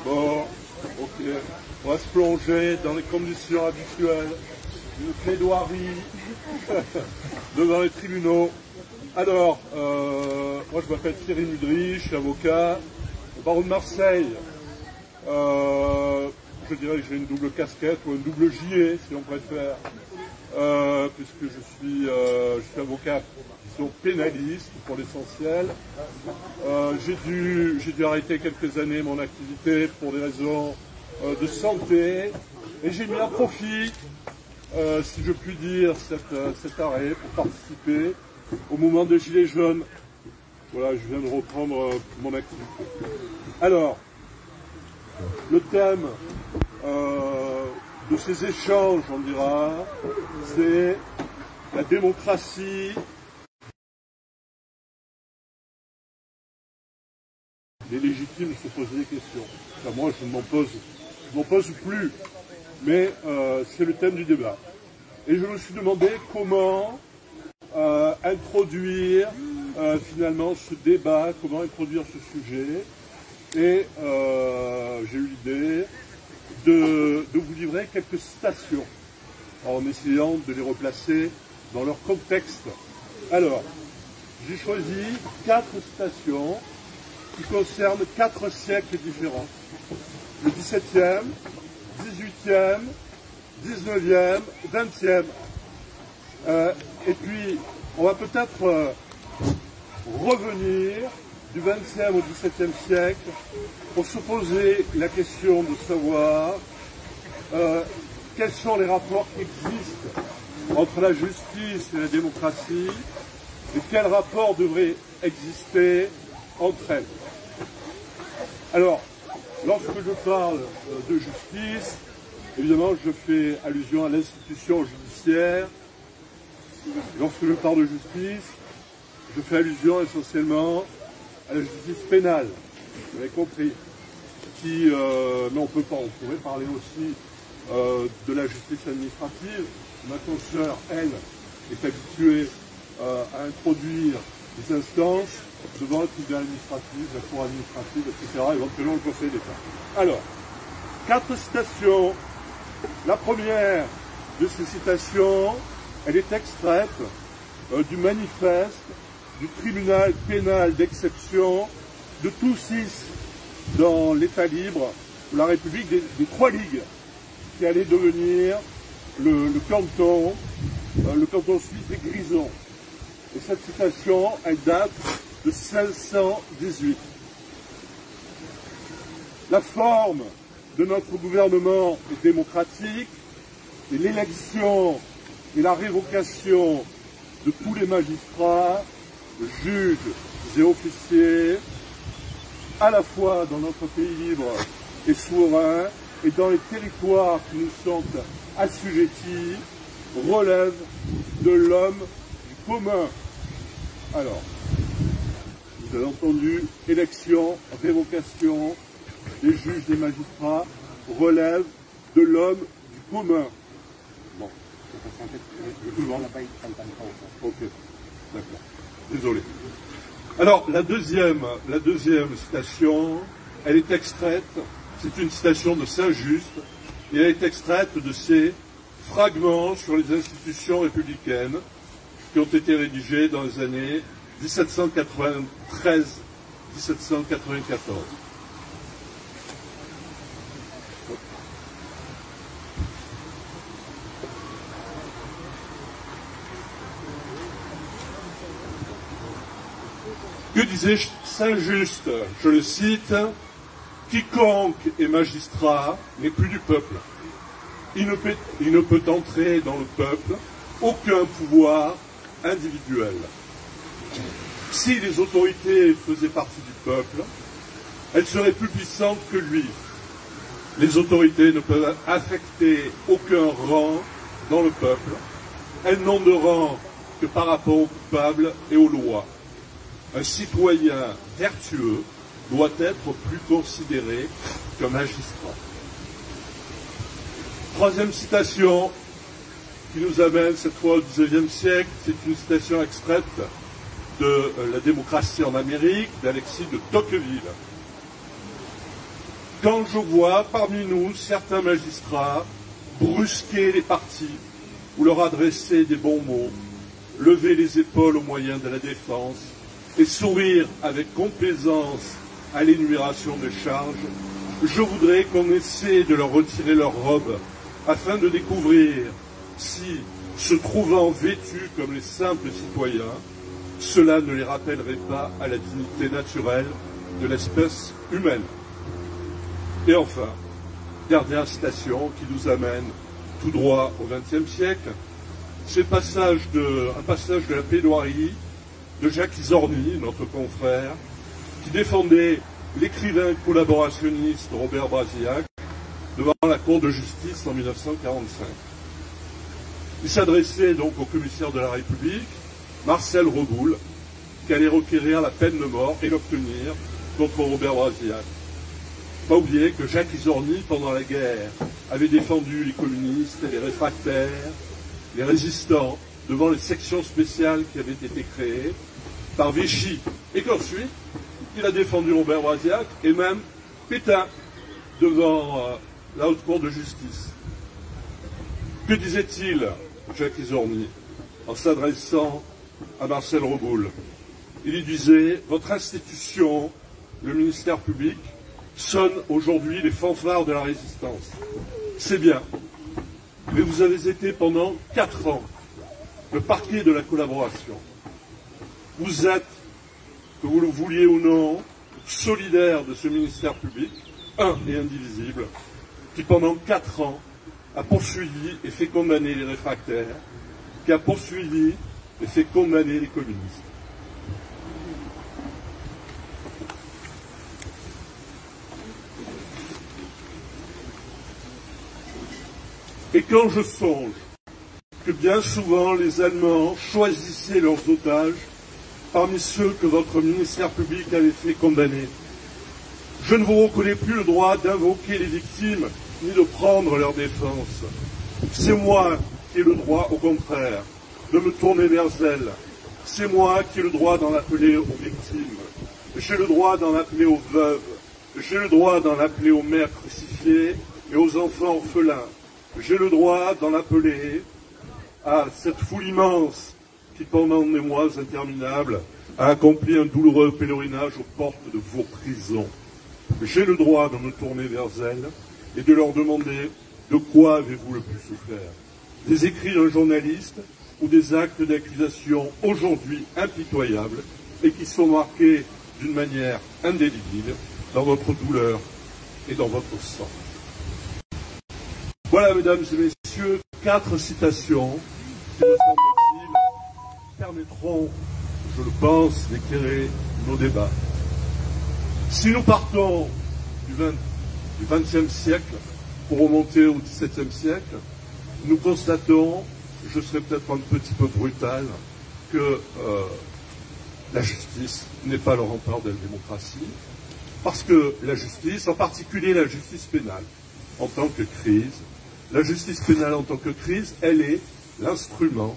Bon, ok. On va se plonger dans les conditions habituelles d'une plaidoirie devant les tribunaux. Alors, moi je m'appelle Thierry Mudry, je suis avocat au barreau de Marseille. Je dirais que j'ai une double casquette ou un double gilet si on préfère, puisque je suis avocat pénaliste pour l'essentiel. J'ai dû arrêter quelques années mon activité pour des raisons de santé et j'ai mis à profit, si je puis dire, cet arrêt pour participer au mouvement des Gilets jaunes. Voilà, je viens de reprendre mon activité. Alors, le thème de ces échanges, on dira, c'est la démocratie. Il est légitime de se poser des questions. Enfin, moi, je ne m'en pose plus, mais c'est le thème du débat. Et je me suis demandé comment introduire finalement ce débat, comment introduire ce sujet. Et j'ai eu l'idée de vous livrer quelques citations, en essayant de les replacer dans leur contexte. Alors, j'ai choisi 4 citations qui concerne 4 siècles différents. Le 17e, 18e, 19e, 20e. Et puis, on va peut-être revenir du 20e au 17e siècle pour se poser la question de savoir quels sont les rapports qui existent entre la justice et la démocratie et quels rapports devraient exister entre elles. Alors, lorsque je parle de justice, évidemment, je fais allusion à l'institution judiciaire. Lorsque je parle de justice, je fais allusion essentiellement à la justice pénale, vous avez compris. Mais on pourrait parler aussi de la justice administrative. Ma consoeur, elle, est habituée à introduire des instances devant le tribunal administratif, la cour administrative, etc., éventuellement le Conseil d'État. Alors, 4 citations. La première de ces citations, elle est extraite du manifeste du tribunal pénal d'exception de Tousis dans l'État libre, la République des 3 ligues, qui allait devenir le canton suisse des Grisons. Et cette citation, elle date de 1618. La forme de notre gouvernement est démocratique et l'élection et la révocation de tous les magistrats, juges et officiers, à la fois dans notre pays libre et souverain et dans les territoires qui nous sont assujettis, relève de l'homme du commun. Alors, vous avez entendu, élection, révocation des juges, des magistrats, relève de l'homme du commun. Bon. Ok, d'accord. Désolé. Alors, la deuxième citation, elle est extraite, c'est une citation de Saint-Just, et elle est extraite de ses fragments sur les institutions républicaines qui ont été rédigés dans les années 1793-1794. Que disait Saint-Just? Je le cite, « Quiconque est magistrat n'est plus du peuple. Il ne peut entrer dans le peuple aucun pouvoir individuel. Si les autorités faisaient partie du peuple, elles seraient plus puissantes que lui. Les autorités ne peuvent affecter aucun rang dans le peuple. Elles n'ont de rang que par rapport aux coupables et aux lois. Un citoyen vertueux doit être plus considéré qu'un magistrat. » Troisième citation qui nous amène cette fois au XIXe siècle, c'est une citation extraite de La démocratie en Amérique d'Alexis de Tocqueville. quand je vois parmi nous certains magistrats brusquer les partis ou leur adresser des bons mots, lever les épaules au moyen de la défense et sourire avec complaisance à l'énumération des charges, je voudrais qu'on essaie de leur retirer leur robe afin de découvrir si, se trouvant vêtus comme les simples citoyens, cela ne les rappellerait pas à la dignité naturelle de l'espèce humaine. Et enfin, dernière citation qui nous amène tout droit au XXe siècle, c'est un passage de la plaidoirie de Jacques Izorni, notre confrère, qui défendait l'écrivain collaborationniste Robert Brasillac devant la Cour de justice en 1945. Il s'adressait donc au commissaire de la République, Marcel Reboul, qui allait requérir la peine de mort et l'obtenir contre Robert Brasillac. Pas oublier que Jacques Izorni, pendant la guerre, avait défendu les communistes et les réfractaires, les résistants, devant les sections spéciales qui avaient été créées par Vichy. Et qu'ensuite, il a défendu Robert Brasillac et même Pétain devant la Haute Cour de justice. Que disait-il, Jacques Izorni, en s'adressant à Marcel Reboul? Il lui disait « Votre institution, le ministère public, sonne aujourd'hui les fanfares de la résistance. C'est bien, mais vous avez été pendant 4 ans le parquet de la collaboration. Vous êtes, que vous le vouliez ou non, solidaire de ce ministère public, un et indivisible, qui pendant 4 ans a poursuivi et fait condamner les réfractaires, qui a poursuivi et fait condamner les communistes. » Et quand je songe que bien souvent les Allemands choisissaient leurs otages parmi ceux que votre ministère public avait fait condamner, je ne vous reconnais plus le droit d'invoquer les victimes ni de prendre leur défense. C'est moi qui ai le droit, au contraire, de me tourner vers elles. C'est moi qui ai le droit d'en appeler aux victimes. J'ai le droit d'en appeler aux veuves. J'ai le droit d'en appeler aux mères crucifiées et aux enfants orphelins. J'ai le droit d'en appeler à cette foule immense qui, pendant des mois interminables, a accompli un douloureux pèlerinage aux portes de vos prisons. J'ai le droit de me tourner vers elles et de leur demander de quoi avez-vous le plus souffert? Des écrits d'un journaliste ou des actes d'accusation aujourd'hui impitoyables et qui sont marqués d'une manière indélébile dans votre douleur et dans votre sang. Voilà, mesdames et messieurs, 4 citations qui, me semble-t-il, permettront, je le pense, d'éclairer nos débats. Si nous partons du XXe siècle pour remonter au XVIIe siècle, nous constatons, je serai peut-être un petit peu brutal, que la justice n'est pas le rempart de la démocratie, parce que la justice, en particulier la justice pénale, en tant que crise, la justice pénale en tant que crise, elle est l'instrument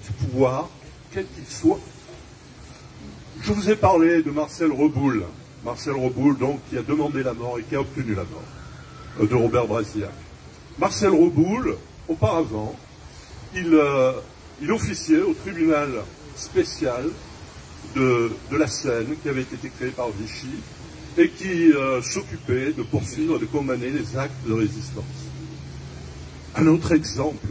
du pouvoir, quel qu'il soit. Je vous ai parlé de Marcel Reboul. Marcel Reboul, donc, qui a demandé la mort et qui a obtenu la mort de Robert Brasillac. Marcel Reboul, auparavant, il officiait au tribunal spécial de la Seine, qui avait été créé par Vichy, et qui s'occupait de poursuivre et de condamner les actes de résistance. Un autre exemple,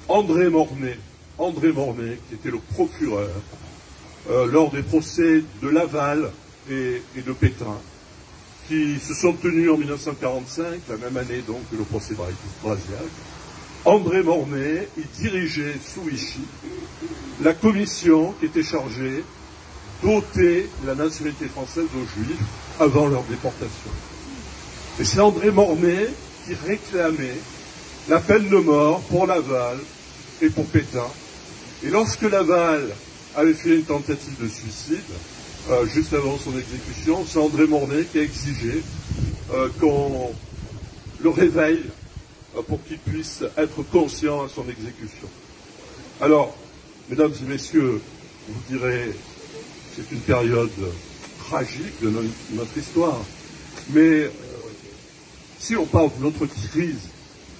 André Mornay, qui était le procureur lors des procès de Laval et de Pétain, qui se sont tenus en 1945, la même année donc que le procès Brasillac. André Mornay, il dirigeait sous Vichy la commission qui était chargée d'ôter la nationalité française aux Juifs avant leur déportation. Et c'est André Mornay qui réclamait la peine de mort pour Laval et pour Pétain. Et lorsque Laval avait fait une tentative de suicide, juste avant son exécution, c'est André Mornay qui a exigé qu'on le réveille pour qu'il puisse être conscient à son exécution. Alors, mesdames et messieurs, vous direz, c'est une période tragique de notre histoire, mais si on parle d'une autre crise,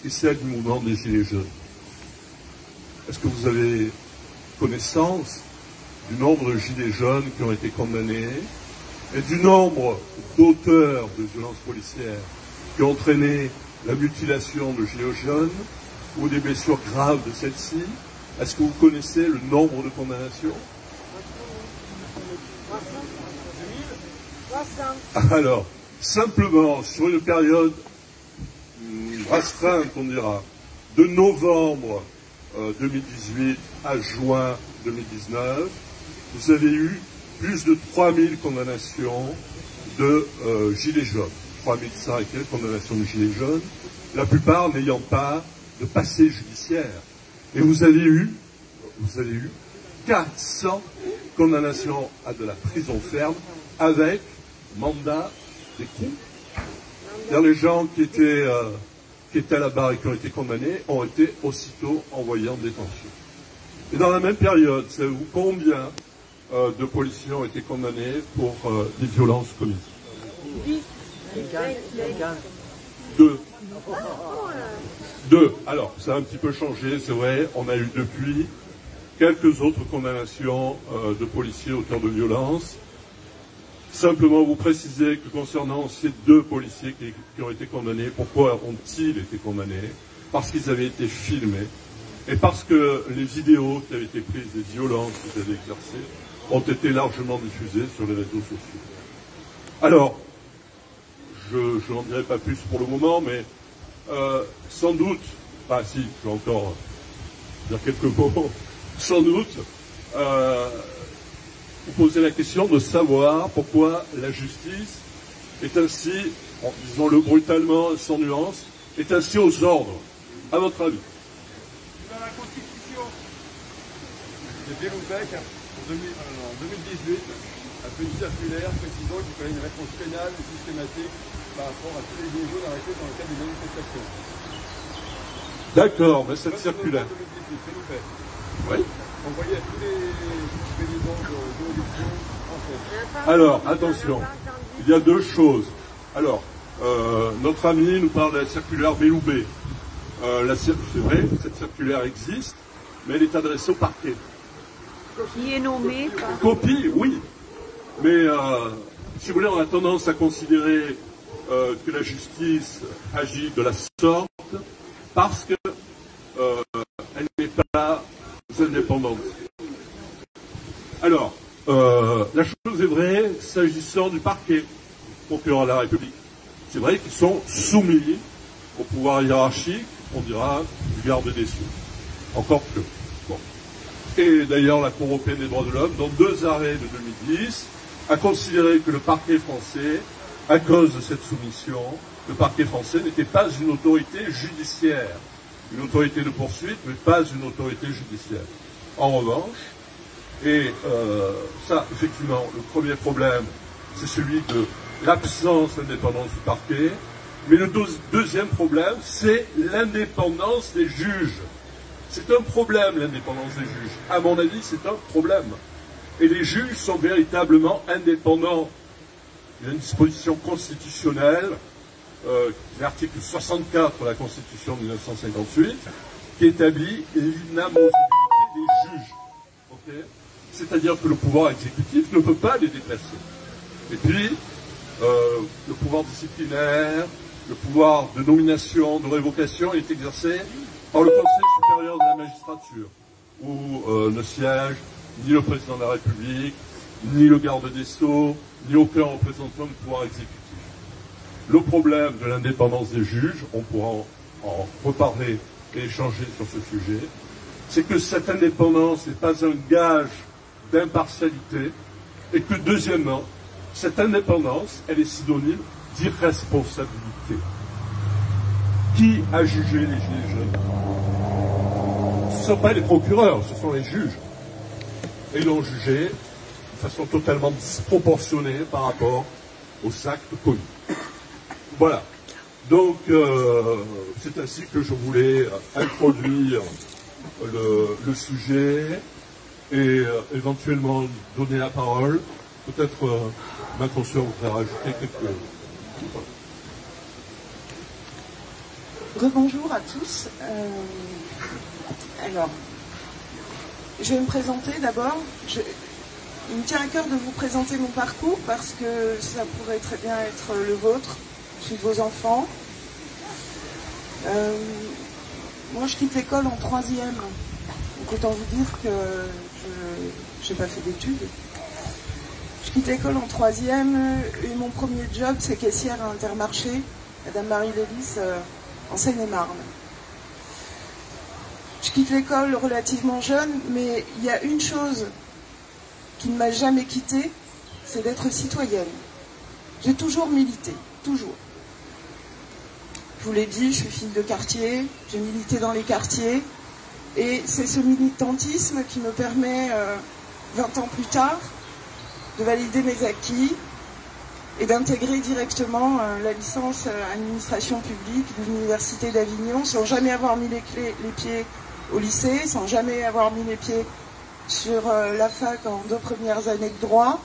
qui est celle du mouvement des Gilets jaunes, est-ce que vous avez connaissance du nombre de Gilets jaunes qui ont été condamnés et du nombre d'auteurs de violences policières qui ont entraîné la mutilation de Gilets jaunes ou des blessures graves de celles-ci? Est-ce que vous connaissez le nombre de condamnations? Alors, simplement, sur une période restreinte, on dira, de novembre 2018 à juin 2019, vous avez eu plus de 3000 condamnations de gilets jaunes. 3005 et quelques condamnations de gilets jaunes, la plupart n'ayant pas de passé judiciaire. Et vous avez eu 400 condamnations à de la prison ferme avec mandat d'écoute. Les gens qui étaient à la barre et qui ont été condamnés ont été aussitôt envoyés en détention. Et dans la même période, savez-vous combien de policiers ont été condamnés pour des violences commises? 2. Alors, ça a un petit peu changé, c'est vrai, on a eu depuis quelques autres condamnations de policiers auteurs de violences. Simplement vous préciser que concernant ces 2 policiers qui ont été condamnés, pourquoi ont-ils été condamnés? Parce qu'ils avaient été filmés et parce que les vidéos qui avaient été prises des violences qu'ils avaient exercées ont été largement diffusées sur les réseaux sociaux. Alors, je n'en dirai pas plus pour le moment, mais sans doute, si, je vais encore dire quelques mots, sans doute, vous posez la question de savoir pourquoi la justice est ainsi, disons-le brutalement, sans nuance, est ainsi aux ordres, à votre avis. Dans la Constitution de Beloubek, en 2018, a fait une circulaire précisant qu'il fallait une réponse pénale systématique par rapport à tous les gilets jaunes arrêtés dans le cadre des manifestations. D'accord, mais cette circulaire. Oui. Envoyé à tous les présidents d'élection français. Alors, attention, il y a 2 choses. Alors, notre ami nous parle de la circulaire Belloubet. C'est vrai, cette circulaire existe, mais elle est adressée au parquet. Qui est nommé par... Copie, oui. Mais, si vous voulez, on a tendance à considérer que la justice agit de la sorte parce qu'elle n'est pas indépendante. Alors, la chose est vraie s'agissant du parquet, procureur de la République. C'est vrai qu'ils sont soumis au pouvoir hiérarchique, on dira, du garde des Sceaux. Encore que. Bon. Et d'ailleurs, la Cour européenne des droits de l'homme, dans 2 arrêts de 2010, a considéré que le parquet français, à cause de cette soumission, le parquet français n'était pas une autorité judiciaire. Une autorité de poursuite, mais pas une autorité judiciaire. En revanche, et ça, effectivement, le premier problème, c'est celui de l'absence d'indépendance du parquet, mais le deuxième problème, c'est l'indépendance des juges. C'est un problème, l'indépendance des juges. À mon avis, c'est un problème. Et les juges sont véritablement indépendants. Il y a une disposition constitutionnelle, l'article 64 de la Constitution de 1958, qui établit l'inamovibilité des juges. Okay, c'est-à-dire que le pouvoir exécutif ne peut pas les déplacer. Et puis, le pouvoir disciplinaire, le pouvoir de nomination, de révocation est exercé par le Conseil supérieur de la magistrature, où ne siège ni le président de la République, ni le garde des Sceaux, ni aucun représentant du pouvoir exécutif. Le problème de l'indépendance des juges, on pourra en reparler et échanger sur ce sujet, c'est que cette indépendance n'est pas un gage d'impartialité et que, deuxièmement, cette indépendance, elle est synonyme d'irresponsabilité. Qui a jugé les Gilets jaunes? Ce ne sont pas les procureurs, ce sont les juges. Et ils l'ont jugé de façon totalement disproportionnée par rapport aux actes commis. Voilà. Donc, c'est ainsi que je voulais introduire le sujet et éventuellement donner la parole. Peut-être ma consoeur voudrait rajouter quelque chose. Rebonjour à tous. Alors, je vais me présenter d'abord. Il me tient à cœur de vous présenter mon parcours parce que ça pourrait très bien être le vôtre, celui de vos enfants. Moi, je quitte l'école en 3e. Donc autant vous dire que je n'ai pas fait d'études. Je quitte l'école en 3e et mon premier job, c'est caissière à Intermarché, Madame Marie Lévis, en Seine-et-Marne. Je quitte l'école relativement jeune, mais il y a une chose qui ne m'a jamais quittée, c'est d'être citoyenne. J'ai toujours milité, toujours. Je vous l'ai dit, je suis fille de quartier, j'ai milité dans les quartiers, et c'est ce militantisme qui me permet, 20 ans plus tard, de valider mes acquis et d'intégrer directement la licence administration publique de l'Université d'Avignon sans jamais avoir mis les pieds au lycée, sans jamais avoir mis les pieds sur la fac en 2 premières années de droit.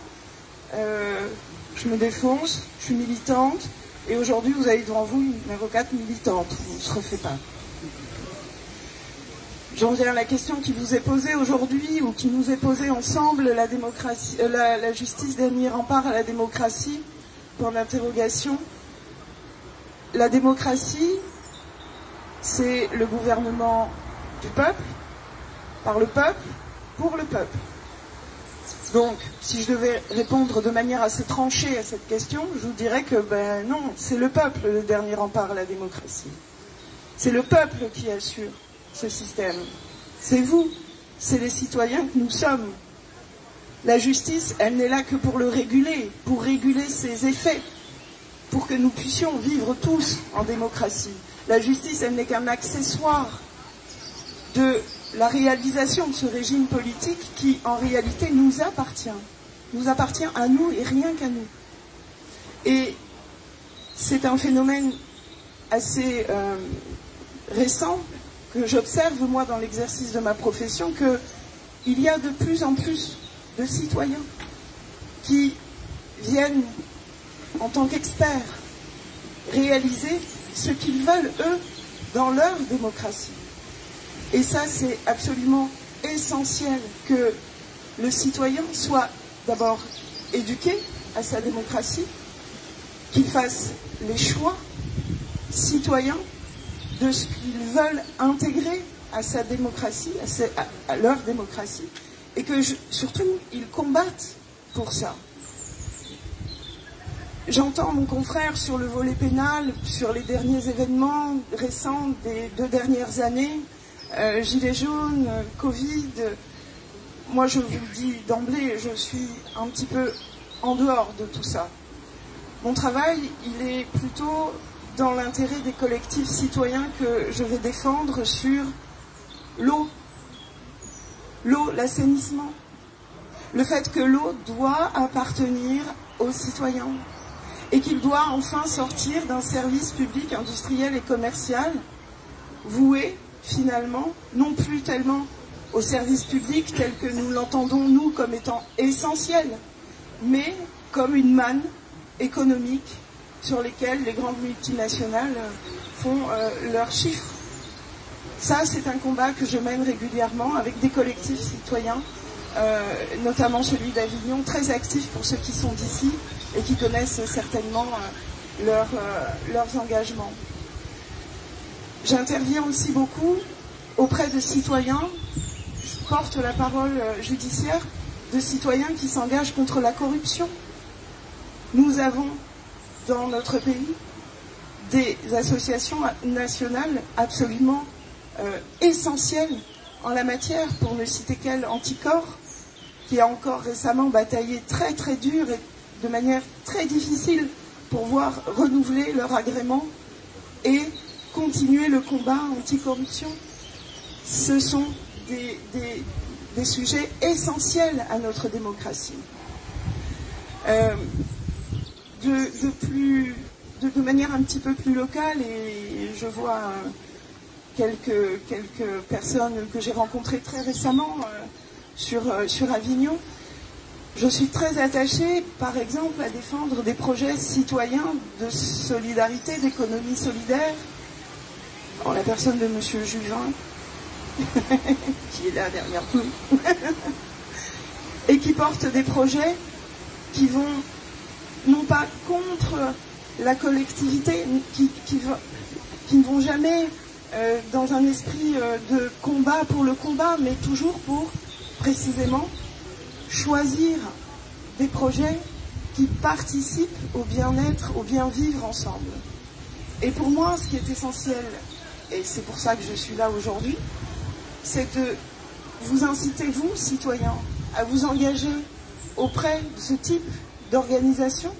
Je me défonce, je suis militante, et aujourd'hui vous avez devant vous une avocate militante, vous ne se refait pas. J'en viens à la question qui vous est posée aujourd'hui, ou qui nous est posée ensemble, la démocratie, la justice, dernier rempart à la démocratie, point d'interrogation. La démocratie, c'est le gouvernement du peuple, par le peuple, pour le peuple. Donc, si je devais répondre de manière assez tranchée à cette question, je vous dirais que, ben non, c'est le peuple le dernier rempart à la démocratie. C'est le peuple qui assure ce système. C'est vous, c'est les citoyens que nous sommes. La justice, elle n'est là que pour le réguler, pour réguler ses effets, pour que nous puissions vivre tous en démocratie. La justice, elle n'est qu'un accessoire de la réalisation de ce régime politique qui, en réalité, nous appartient à nous et rien qu'à nous. Et c'est un phénomène assez récent que j'observe, moi, dans l'exercice de ma profession, qu'il y a de plus en plus de citoyens qui viennent, en tant qu'experts, réaliser ce qu'ils veulent, eux, dans leur démocratie. Et ça, c'est absolument essentiel que le citoyen soit d'abord éduqué à sa démocratie, qu'il fasse les choix citoyens de ce qu'ils veulent intégrer à sa démocratie, à leur démocratie, et que surtout, ils combattent pour ça. J'entends mon confrère sur le volet pénal, sur les derniers événements récents des 2 dernières années, Gilets jaunes, Covid. Moi, je vous le dis d'emblée, je suis un petit peu en dehors de tout ça. Mon travail, il est plutôt dans l'intérêt des collectifs citoyens que je vais défendre sur l'eau, l'assainissement, le fait que l'eau doit appartenir aux citoyens et qu'il doit enfin sortir d'un service public, industriel et commercial voué finalement, non plus tellement au service public tel que nous l'entendons nous comme étant essentiel, mais comme une manne économique sur lesquelles les grandes multinationales font leurs chiffres. Ça, c'est un combat que je mène régulièrement avec des collectifs citoyens, notamment celui d'Avignon, très actif pour ceux qui sont d'ici et qui connaissent certainement leurs engagements. J'interviens aussi beaucoup auprès de citoyens, je porte la parole judiciaire, de citoyens qui s'engagent contre la corruption. Nous avons dans notre pays des associations nationales absolument essentielles en la matière, pour ne citer qu'elle, Anticorps, qui a encore récemment bataillé très très dur et de manière très difficile pour voir renouveler leur agrément et continuer le combat anticorruption. Ce sont des sujets essentiels à notre démocratie. De manière un petit peu plus locale, et je vois quelques personnes que j'ai rencontrées très récemment sur Avignon, je suis très attachée, par exemple, à défendre des projets citoyens de solidarité, d'économie solidaire, en la personne de M. Juvin, qui est là derrière nous, et qui porte des projets qui vont non pas contre la collectivité, qui ne vont jamais dans un esprit de combat pour le combat, mais toujours pour précisément choisir des projets qui participent au bien-être, au bien-vivre ensemble. Et pour moi, ce qui est essentiel, et c'est pour ça que je suis là aujourd'hui, c'est de vous inciter, vous, citoyens, à vous engager auprès de ce type d'organisation,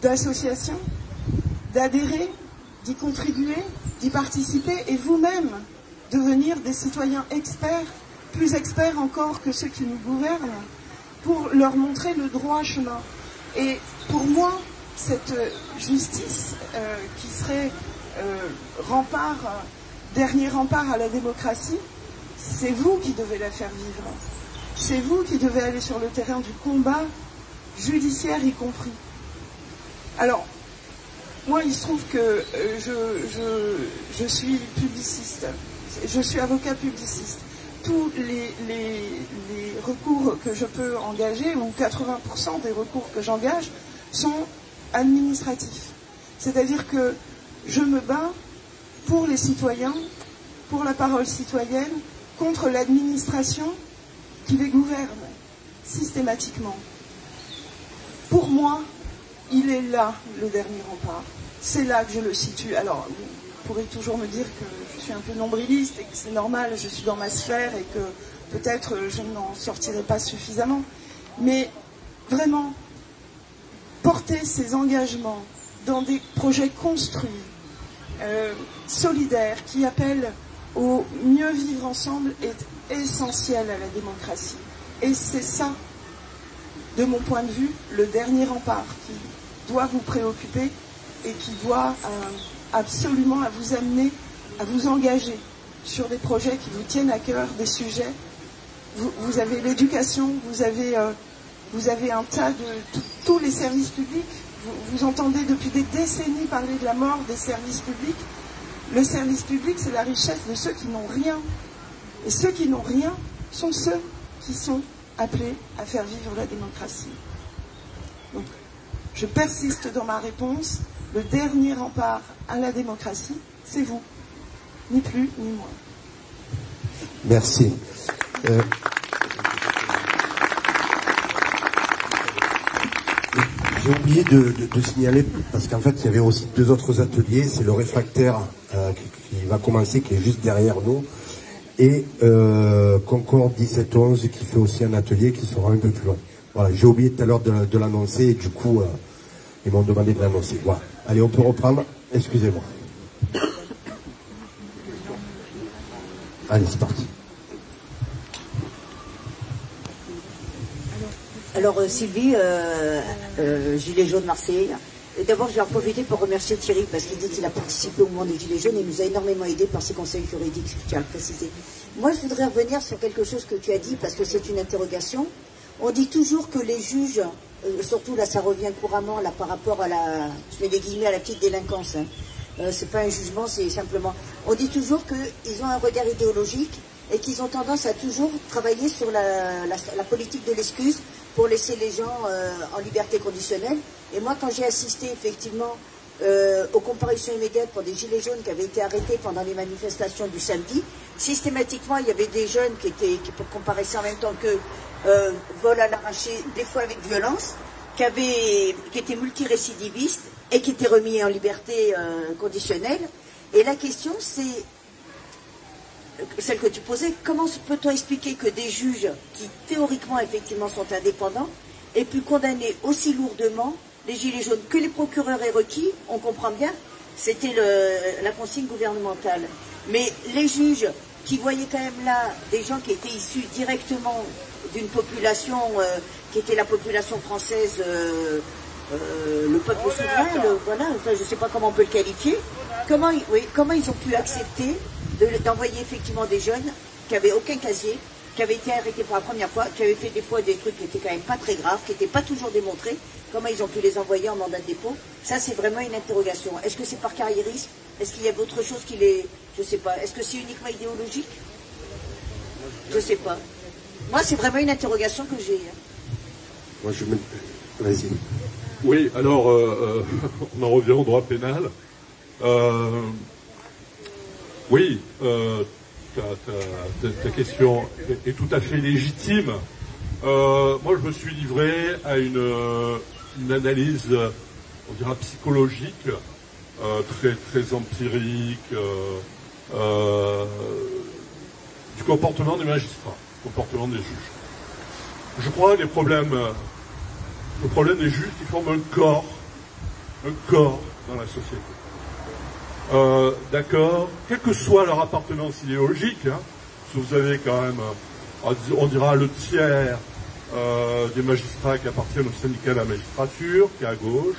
d'association, d'adhérer, d'y contribuer, d'y participer et vous-même devenir des citoyens experts, plus experts encore que ceux qui nous gouvernent, pour leur montrer le droit chemin. Et pour moi, cette justice qui serait dernier rempart à la démocratie, c'est vous qui devez la faire vivre. C'est vous qui devez aller sur le terrain du combat, judiciaire y compris. Alors, moi, il se trouve que je suis publiciste. Je suis avocat publiciste. Tous les recours que je peux engager, ou 80% des recours que j'engage, sont administratifs. C'est-à-dire que je me bats pour les citoyens, pour la parole citoyenne, contre l'administration qui les gouverne systématiquement. Pour moi, il est là le dernier rempart. C'est là que je le situe. Alors, vous pourrez toujours me dire que je suis un peu nombriliste et que c'est normal, je suis dans ma sphère et que peut-être je n'en sortirai pas suffisamment. Mais vraiment, porter ces engagements dans des projets construits, solidaires, qui appellent au mieux vivre ensemble est essentiel à la démocratie. Et c'est ça, de mon point de vue, le dernier rempart qui doit vous préoccuper et qui doit absolument vous amener à vous engager sur des projets qui vous tiennent à cœur, des sujets. Vous avez l'éducation, vous avez un tas de tous les services publics. Vous entendez depuis des décennies parler de la mort des services publics. Le service public, c'est la richesse de ceux qui n'ont rien. Et ceux qui n'ont rien sont ceux qui sont appelés à faire vivre la démocratie. Donc, je persiste dans ma réponse. Le dernier rempart à la démocratie, c'est vous. Ni plus, ni moins. Merci. J'ai oublié de signaler, parce qu'en fait, il y avait aussi 2 autres ateliers. C'est le réfractaire qui va commencer, qui est juste derrière nous. Et Concorde 17-11 qui fait aussi un atelier qui sera un peu plus loin. Voilà, j'ai oublié tout à l'heure de l'annoncer et du coup, ils m'ont demandé de l'annoncer. Voilà. Allez, on peut reprendre. Excusez-moi. Allez, c'est parti. Alors Sylvie, Gilets jaunes Marseille. D'abord, je vais en profiter pour remercier Thierry parce qu'il dit qu'il a participé au mouvement des Gilets jaunes et nous a énormément aidé par ses conseils juridiques, tu as le précisé. Moi, je voudrais revenir sur quelque chose que tu as dit parce que c'est une interrogation. On dit toujours que les juges, surtout là, ça revient couramment là par rapport à je mets des guillemets à la petite délinquance. Hein. C'est pas un jugement, c'est simplement. On dit toujours qu'ils ont un regard idéologique et qu'ils ont tendance à toujours travailler sur la politique de l'excuse pour laisser les gens en liberté conditionnelle. Et moi, quand j'ai assisté effectivement aux comparutions immédiates pour des gilets jaunes qui avaient été arrêtés pendant les manifestations du samedi, systématiquement, il y avait des jeunes qui comparaissaient en même temps que vol à l'arraché, des fois avec violence, qui étaient multirécidivistes et qui étaient remis en liberté conditionnelle. Et la question, c'est celle que tu posais, comment peut-on expliquer que des juges qui théoriquement effectivement sont indépendants aient pu condamner aussi lourdement les gilets jaunes que les procureurs aient requis? On comprend bien, c'était la consigne gouvernementale. Mais les juges qui voyaient quand même là des gens qui étaient issus directement d'une population qui était la population française, le peuple souverain, voilà, enfin, je ne sais pas comment on peut le qualifier, comment ils ont pu accepter d'envoyer effectivement des jeunes qui n'avaient aucun casier, qui avaient été arrêtés pour la première fois, qui avaient fait des fois des trucs qui n'étaient quand même pas très graves, qui n'étaient pas toujours démontrés, Comment ils ont pu les envoyer en mandat de dépôt? Ça, c'est vraiment une interrogation. Est-ce que c'est par carriérisme? Est-ce qu'il y a autre chose qui les... Je ne sais pas. Est-ce que c'est uniquement idéologique? Je ne sais pas. Moi, c'est vraiment une interrogation que j'ai. Moi, je me... Vas-y. Oui, alors, on en revient au droit pénal. Oui, ta question est tout à fait légitime. Moi, je me suis livré à une analyse, on dira psychologique, très empirique, du comportement des magistrats, du comportement des juges. Je crois que le problème des juges, qui forment un corps dans la société. D'accord, quelle que soit leur appartenance idéologique, hein, parce que vous avez quand même, on dira le tiers des magistrats qui appartiennent au syndicat de la magistrature, qui est à gauche,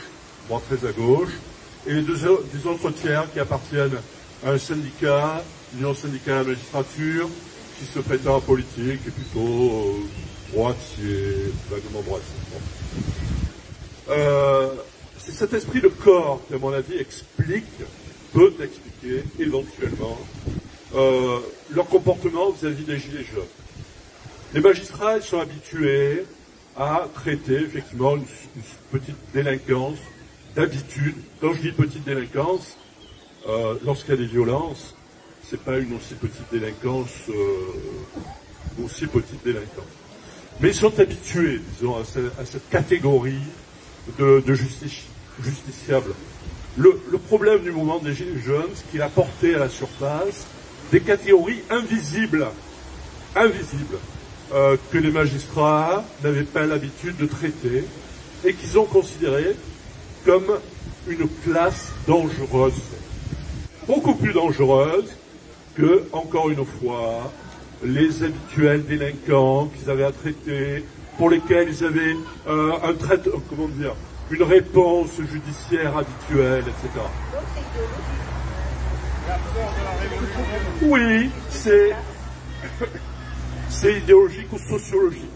voire très à gauche, et les deux autres tiers qui appartiennent à un syndicat, l'Union syndicale de la magistrature, qui se prétend politique et plutôt droitier, vaguement droitier. C'est cet esprit de corps qui, à mon avis, peut expliquer éventuellement leur comportement vis-à-vis des gilets jaunes. Les magistrats, ils sont habitués à traiter effectivement une petite délinquance d'habitude. Quand je dis petite délinquance, lorsqu'il y a des violences, c'est pas une aussi petite délinquance, Mais ils sont habitués, disons, à cette catégorie de justiciables. Le problème du mouvement des Gilets jaunes, c'est qu'il a porté à la surface des catégories invisibles, que les magistrats n'avaient pas l'habitude de traiter et qu'ils ont considéré comme une classe dangereuse. Beaucoup plus dangereuse que, encore une fois, les habituels délinquants qu'ils avaient à traiter, pour lesquels ils avaient une réponse judiciaire habituelle, etc. Oui, c'est idéologique ou sociologique.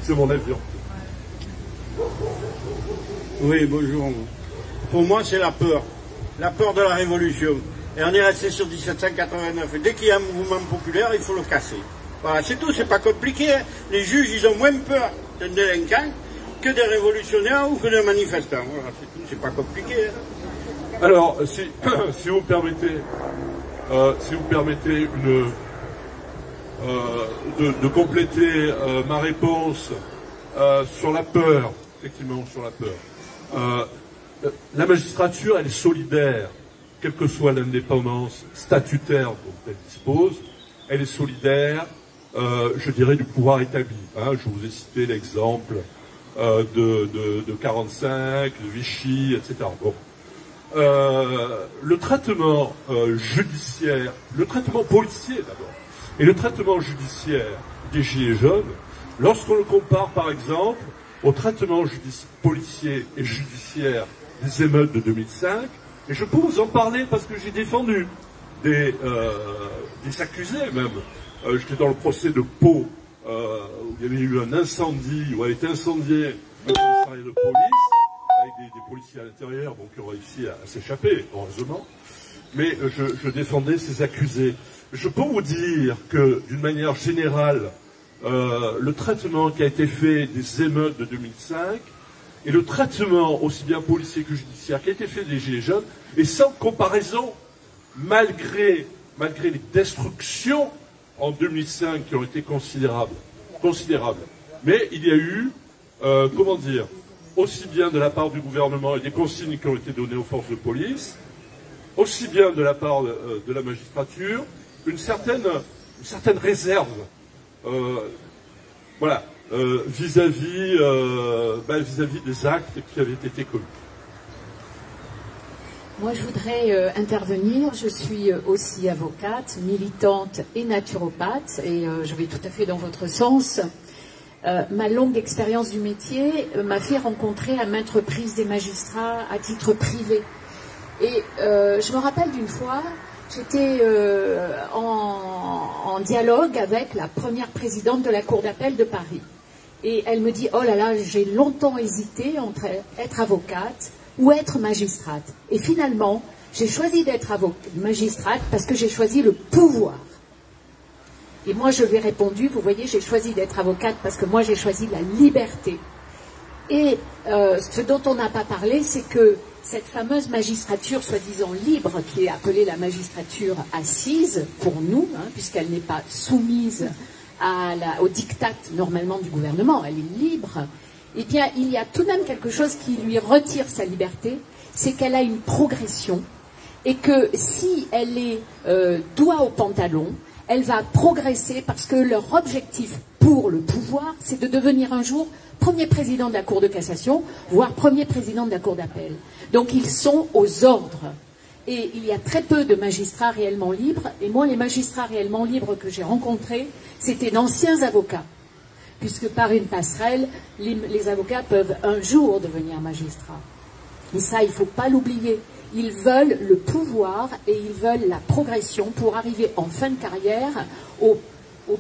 C'est mon avis. Oui, bonjour. Pour moi, c'est la peur de la révolution. Et on est resté sur 1789. Et dès qu'il y a un mouvement populaire, il faut le casser. Voilà, c'est tout, c'est pas compliqué. Hein. Les juges, ils ont moins peur d'un délinquant que des révolutionnaires ou que des manifestants. Voilà, c'est tout, c'est pas compliqué. Hein. Alors, si vous permettez, de compléter ma réponse sur la peur, effectivement, sur la peur. La magistrature, elle est solidaire, quelle que soit l'indépendance statutaire dont elle dispose, elle est solidaire, je dirais, du pouvoir établi. Hein. Je vous ai cité l'exemple de 45, de Vichy, etc. Bon. Le traitement judiciaire, le traitement policier d'abord, et le traitement judiciaire des Gilets jaunes, lorsqu'on le compare par exemple au traitement policier et judiciaire des émeutes de 2005, et je peux vous en parler parce que j'ai défendu des accusés même. J'étais dans le procès de Pau, où il y avait eu un incendie, où a été incendié un commissariat de police, avec des policiers à l'intérieur, donc qui ont réussi à s'échapper, heureusement. Mais je défendais ces accusés. Je peux vous dire que, d'une manière générale, le traitement qui a été fait des émeutes de 2005 et le traitement aussi bien policier que judiciaire qui a été fait des Gilets jaunes est sans comparaison, malgré les destructions en 2005 qui ont été considérables. Mais il y a eu, aussi bien de la part du gouvernement et des consignes qui ont été données aux forces de police, aussi bien de la part de la magistrature, une certaine réserve, vis-à-vis des actes qui avaient été commis. Moi, je voudrais intervenir. Je suis aussi avocate, militante et naturopathe, et je vais tout à fait dans votre sens. Ma longue expérience du métier m'a fait rencontrer à maintes reprises des magistrats à titre privé. Et je me rappelle d'une fois, j'étais en dialogue avec la première présidente de la Cour d'appel de Paris. Et elle me dit, oh là là, j'ai longtemps hésité entre être avocate ou être magistrate. Et finalement, j'ai choisi d'être magistrate parce que j'ai choisi le pouvoir. Et moi, je lui ai répondu, vous voyez, j'ai choisi d'être avocate parce que moi, j'ai choisi la liberté. Et ce dont on n'a pas parlé, c'est que cette fameuse magistrature soi-disant libre, qui est appelée la magistrature assise pour nous, puisqu'elle n'est pas soumise au diktat normalement du gouvernement, elle est libre, eh bien il y a tout de même quelque chose qui lui retire sa liberté, c'est qu'elle a une progression et que si elle est doigt au pantalon, elle va progresser parce que leur objectif pour le pouvoir, c'est de devenir un jour premier président de la Cour de cassation, voire premier président de la Cour d'appel. Donc ils sont aux ordres. Et il y a très peu de magistrats réellement libres. Et moi, les magistrats réellement libres que j'ai rencontrés, c'était d'anciens avocats. Puisque par une passerelle, les avocats peuvent un jour devenir magistrats. Et ça, il ne faut pas l'oublier. Ils veulent le pouvoir et ils veulent la progression pour arriver en fin de carrière au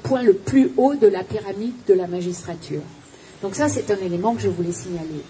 point le plus haut de la pyramide de la magistrature. Donc ça, c'est un élément que je voulais signaler.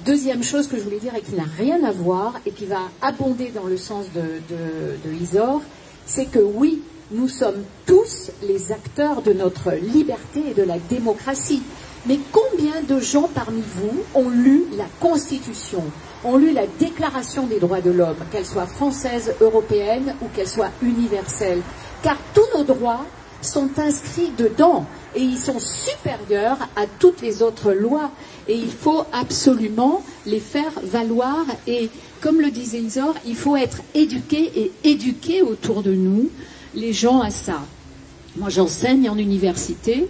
Deuxième chose que je voulais dire et qui n'a rien à voir et qui va abonder dans le sens de Isor, c'est que oui, nous sommes tous les acteurs de notre liberté et de la démocratie. Mais combien de gens parmi vous ont lu la Constitution, ont lu la Déclaration des droits de l'homme, qu'elle soit française, européenne ou qu'elle soit universelle? Car tous nos droits sont inscrits dedans et ils sont supérieurs à toutes les autres lois. Et il faut absolument les faire valoir. Et comme le disait Isor, il faut être éduqué et éduquer autour de nous les gens à ça. Moi, j'enseigne en université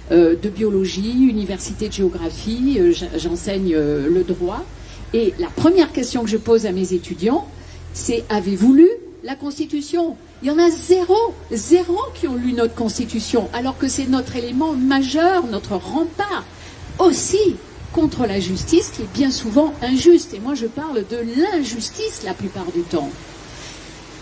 de biologie, université de géographie, j'enseigne le droit. Et la première question que je pose à mes étudiants, c'est: avez-vous lu la Constitution? Il y en a zéro qui ont lu notre Constitution, alors que c'est notre élément majeur, notre rempart aussi contre la justice qui est bien souvent injuste. Et moi, je parle de l'injustice la plupart du temps.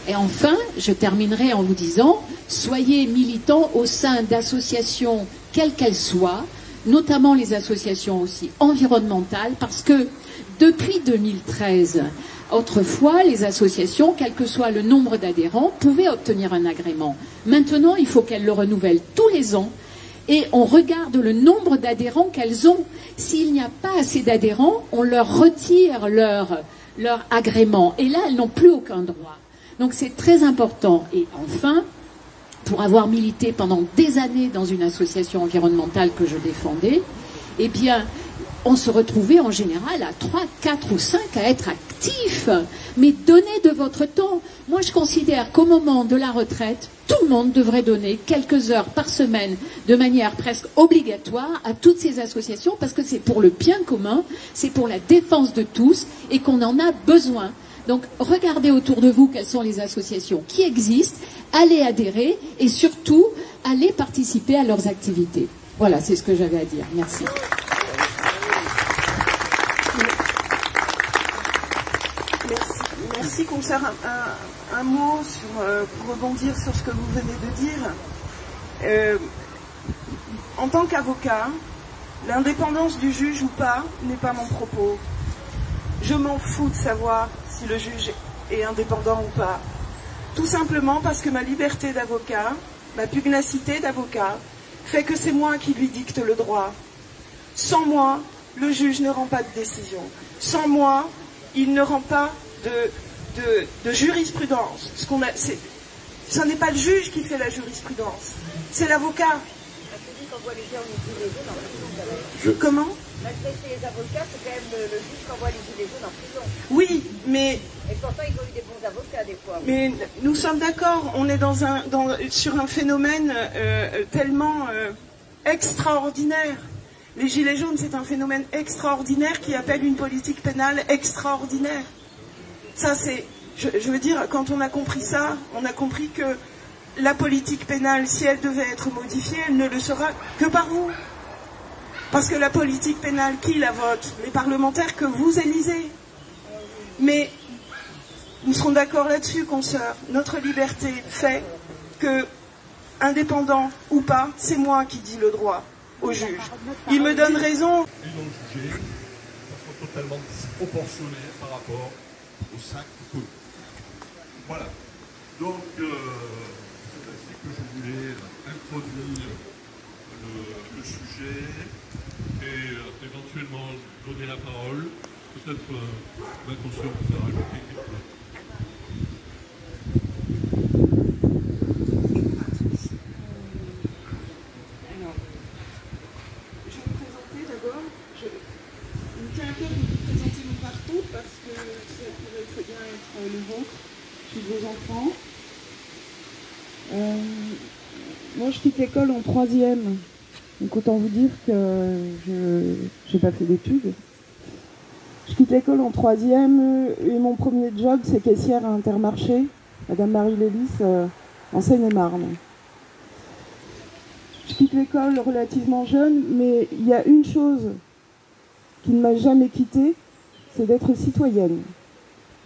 Et enfin, je terminerai en vous disant, soyez militants au sein d'associations, quelles qu'elles soient, notamment les associations aussi environnementales, parce que depuis 2013, autrefois, les associations, quel que soit le nombre d'adhérents, pouvaient obtenir un agrément. Maintenant, il faut qu'elles le renouvellent tous les ans et on regarde le nombre d'adhérents qu'elles ont. S'il n'y a pas assez d'adhérents, on leur retire leur agrément. Et là, elles n'ont plus aucun droit. Donc c'est très important. Et enfin, pour avoir milité pendant des années dans une association environnementale que je défendais, eh bien, on se retrouvait en général à 3, 4 ou 5 à être actifs. Mais donnez de votre temps. Moi, je considère qu'au moment de la retraite, tout le monde devrait donner quelques heures par semaine de manière presque obligatoire à toutes ces associations parce que c'est pour le bien commun, c'est pour la défense de tous et qu'on en a besoin. Donc, regardez autour de vous quelles sont les associations qui existent, allez adhérer et surtout, allez participer à leurs activités. Voilà, c'est ce que j'avais à dire. Merci. Merci, concert. Un mot pour rebondir sur ce que vous venez de dire. En tant qu'avocat, l'indépendance du juge ou pas n'est pas mon propos. Je m'en fous de savoir si le juge est indépendant ou pas. Tout simplement parce que ma liberté d'avocat, ma pugnacité d'avocat, fait que c'est moi qui lui dicte le droit. Sans moi, le juge ne rend pas de décision. Sans moi, il ne rend pas de jurisprudence. Ce n'est pas le juge qui fait la jurisprudence, c'est l'avocat. Comment? Les avocats, c'est quand même le juge qui envoie les gilets jaunes en prison. Oui, mais... Et pourtant, ils ont eu des bons avocats, des fois. Mais nous sommes d'accord, on est sur un phénomène tellement extraordinaire. Les gilets jaunes, c'est un phénomène extraordinaire qui appelle une politique pénale extraordinaire. Ça, c'est... Je veux dire, quand on a compris ça, on a compris que la politique pénale, si elle devait être modifiée, elle ne le sera que par vous. Parce que la politique pénale, qui la vote? Les parlementaires que vous élisez. Mais nous serons d'accord là-dessus, consoeurs. Notre liberté fait que, indépendant ou pas, c'est moi qui dis le droit. au juge. Il me donne raison. Ils l'ont jugé de façon totalement disproportionnée par rapport au sac connu. Voilà. Donc, c'est ainsi que je voulais introduire le sujet et éventuellement donner la parole. Peut-être ma conscience peut rajouter quelque chose. Alors, je vais me présenter d'abord. Il me tient à cœur de vous présenter mon parcours parce que ça pourrait très bien être le vôtre. Je suis de vos enfants. Moi, je quitte l'école en 3e. Donc, autant vous dire que je n'ai pas fait d'études. Je quitte l'école en 3e et mon premier job, c'est caissière à Intermarché, Madame Marie Lélis, en Seine-et-Marne. Je quitte l'école relativement jeune, mais il y a une chose qui ne m'a jamais quittée, c'est d'être citoyenne.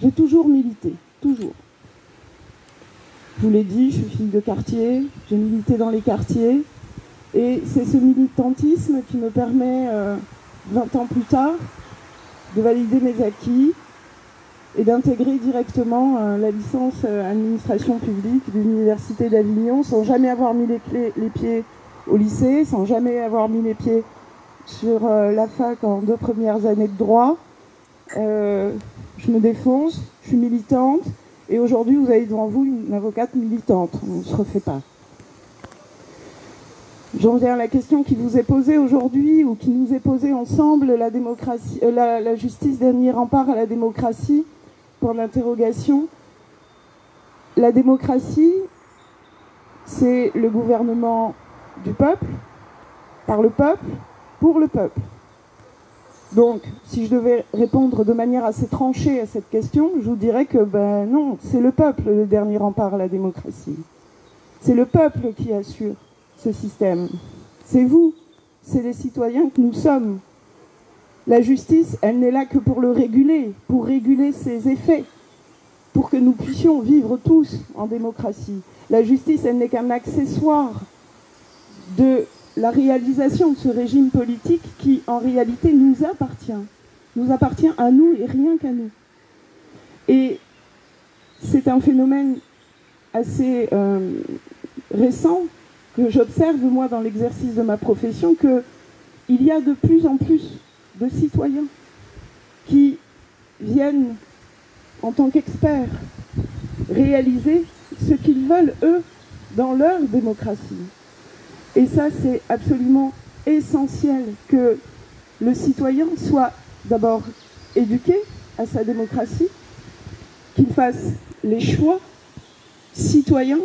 J'ai toujours milité, toujours. Je vous l'ai dit, je suis fille de quartier, j'ai milité dans les quartiers, et c'est ce militantisme qui me permet, 20 ans plus tard, de valider mes acquis et d'intégrer directement la licence administration publique de l'Université d'Avignon sans jamais avoir mis les pieds au lycée, sans jamais avoir mis les pieds sur la fac en 2 premières années de droit. Je me défonce, je suis militante et aujourd'hui vous avez devant vous une avocate militante, on ne se refait pas. J'en viens à la question qui vous est posée aujourd'hui, ou qui nous est posée ensemble, la justice, dernier rempart à la démocratie, point d'interrogation. La démocratie, c'est le gouvernement du peuple, par le peuple, pour le peuple. Donc, si je devais répondre de manière assez tranchée à cette question, je vous dirais que, ben non, c'est le peuple le dernier rempart à la démocratie. C'est le peuple qui assure ce système. C'est vous, c'est les citoyens que nous sommes. La justice, elle n'est là que pour le réguler, pour réguler ses effets, pour que nous puissions vivre tous en démocratie. La justice, elle n'est qu'un accessoire de la réalisation de ce régime politique qui, en réalité, nous appartient à nous et rien qu'à nous. Et c'est un phénomène assez récent que j'observe, moi, dans l'exercice de ma profession, qu'il y a de plus en plus de citoyens qui viennent, en tant qu'experts, réaliser ce qu'ils veulent, eux, dans leur démocratie. Et ça, c'est absolument essentiel que le citoyen soit d'abord éduqué à sa démocratie, qu'il fasse les choix citoyens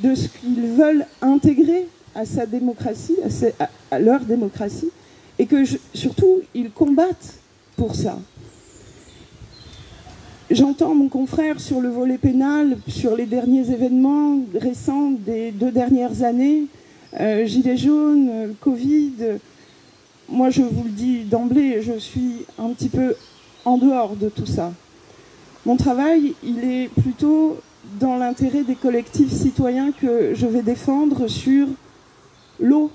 de ce qu'ils veulent intégrer à sa démocratie, à leur démocratie, et que surtout, ils combattent pour ça. J'entends mon confrère sur le volet pénal, sur les derniers événements récents des 2 dernières années, Gilets jaunes, Covid. Moi, je vous le dis d'emblée, je suis un petit peu en dehors de tout ça. Mon travail, il est plutôt dans l'intérêt des collectifs citoyens que je vais défendre sur l'eau,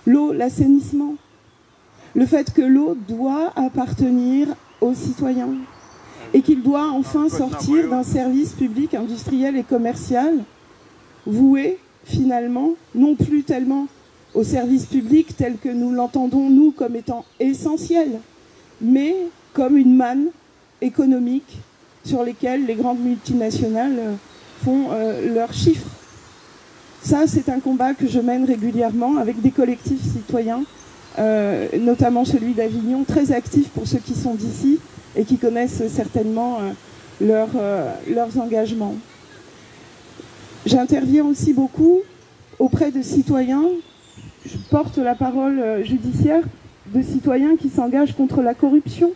l'assainissement, le fait que l'eau doit appartenir aux citoyens et qu'il doit enfin sortir d'un service public, industriel et commercial voué finalement non plus tellement au service public tel que nous l'entendons nous comme étant essentiel, mais comme une manne économique sur lesquels les grandes multinationales font leurs chiffres. Ça, c'est un combat que je mène régulièrement avec des collectifs citoyens, notamment celui d'Avignon, très actif pour ceux qui sont d'ici et qui connaissent certainement leurs engagements. J'interviens aussi beaucoup auprès de citoyens, je porte la parole judiciaire, de citoyens qui s'engagent contre la corruption.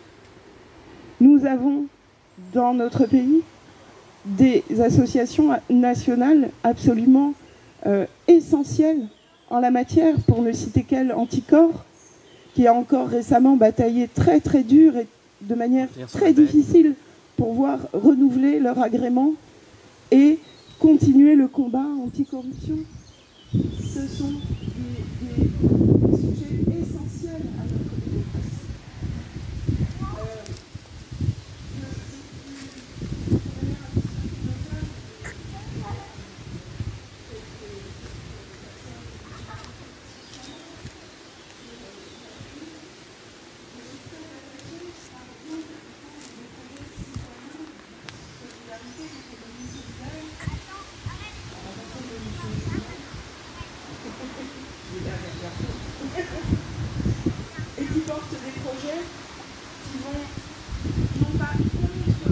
Nous avons dans notre pays des associations nationales absolument essentielles en la matière, pour ne citer qu'elle, Anticorps, qui a encore récemment bataillé très très dur et de manière très difficile pour voir renouveler leur agrément et continuer le combat anticorruption. Ce sont des des sujets essentiels à notre démocratie. Et qui portent des projets qui vont non pas contre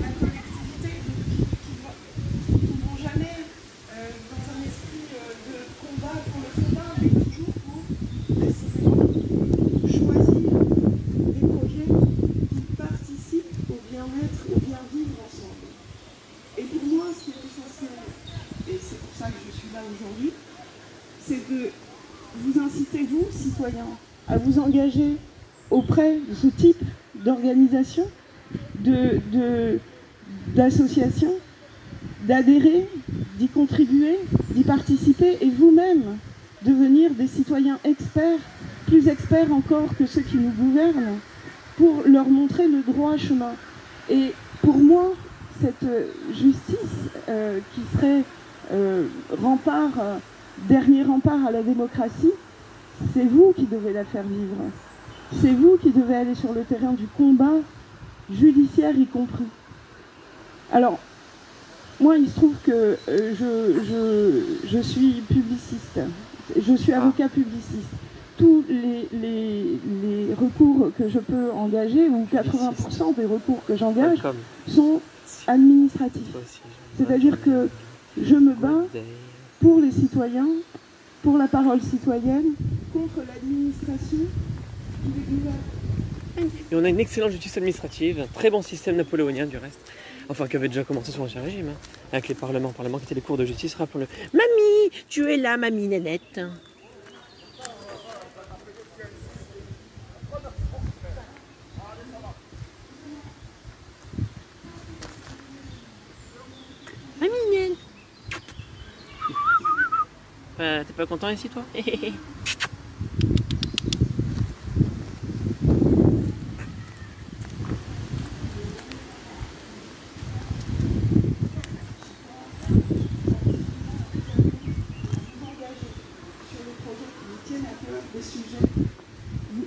la collectivité, qui ne vont jamais dans un esprit de combat pour le combat, mais toujours pour précisément choisir des projets qui participent au bien-être, au bien-vivre ensemble. Et pour moi, ce qui est essentiel, et c'est pour ça que je suis là aujourd'hui, c'est de vous inciter, vous, citoyens, à vous engager auprès de ce type d'organisation, d'associations, d'adhérer, d'y contribuer, d'y participer et vous-même devenir des citoyens experts, plus experts encore que ceux qui nous gouvernent, pour leur montrer le droit chemin. Et pour moi, cette justice qui serait dernier rempart à la démocratie, c'est vous qui devez la faire vivre. C'est vous qui devez aller sur le terrain du combat, judiciaire y compris. Alors, moi, il se trouve que je suis publiciste. Je suis avocat publiciste. Tous les recours que je peux engager, ou 80% des recours que j'engage, sont administratifs. C'est-à-dire que je me bats pour les citoyens, pour la parole citoyenne, contre l'administration qui les gouverne. Et on a une excellente justice administrative, un très bon système napoléonien du reste. Enfin, qui avait déjà commencé sous l'Ancien Régime, hein, avec les parlements qui étaient les cours de justice, rappelons-le. Mamie, tu es là, mamie Nénette. Mamie Nénette. T'es pas content ici, toi?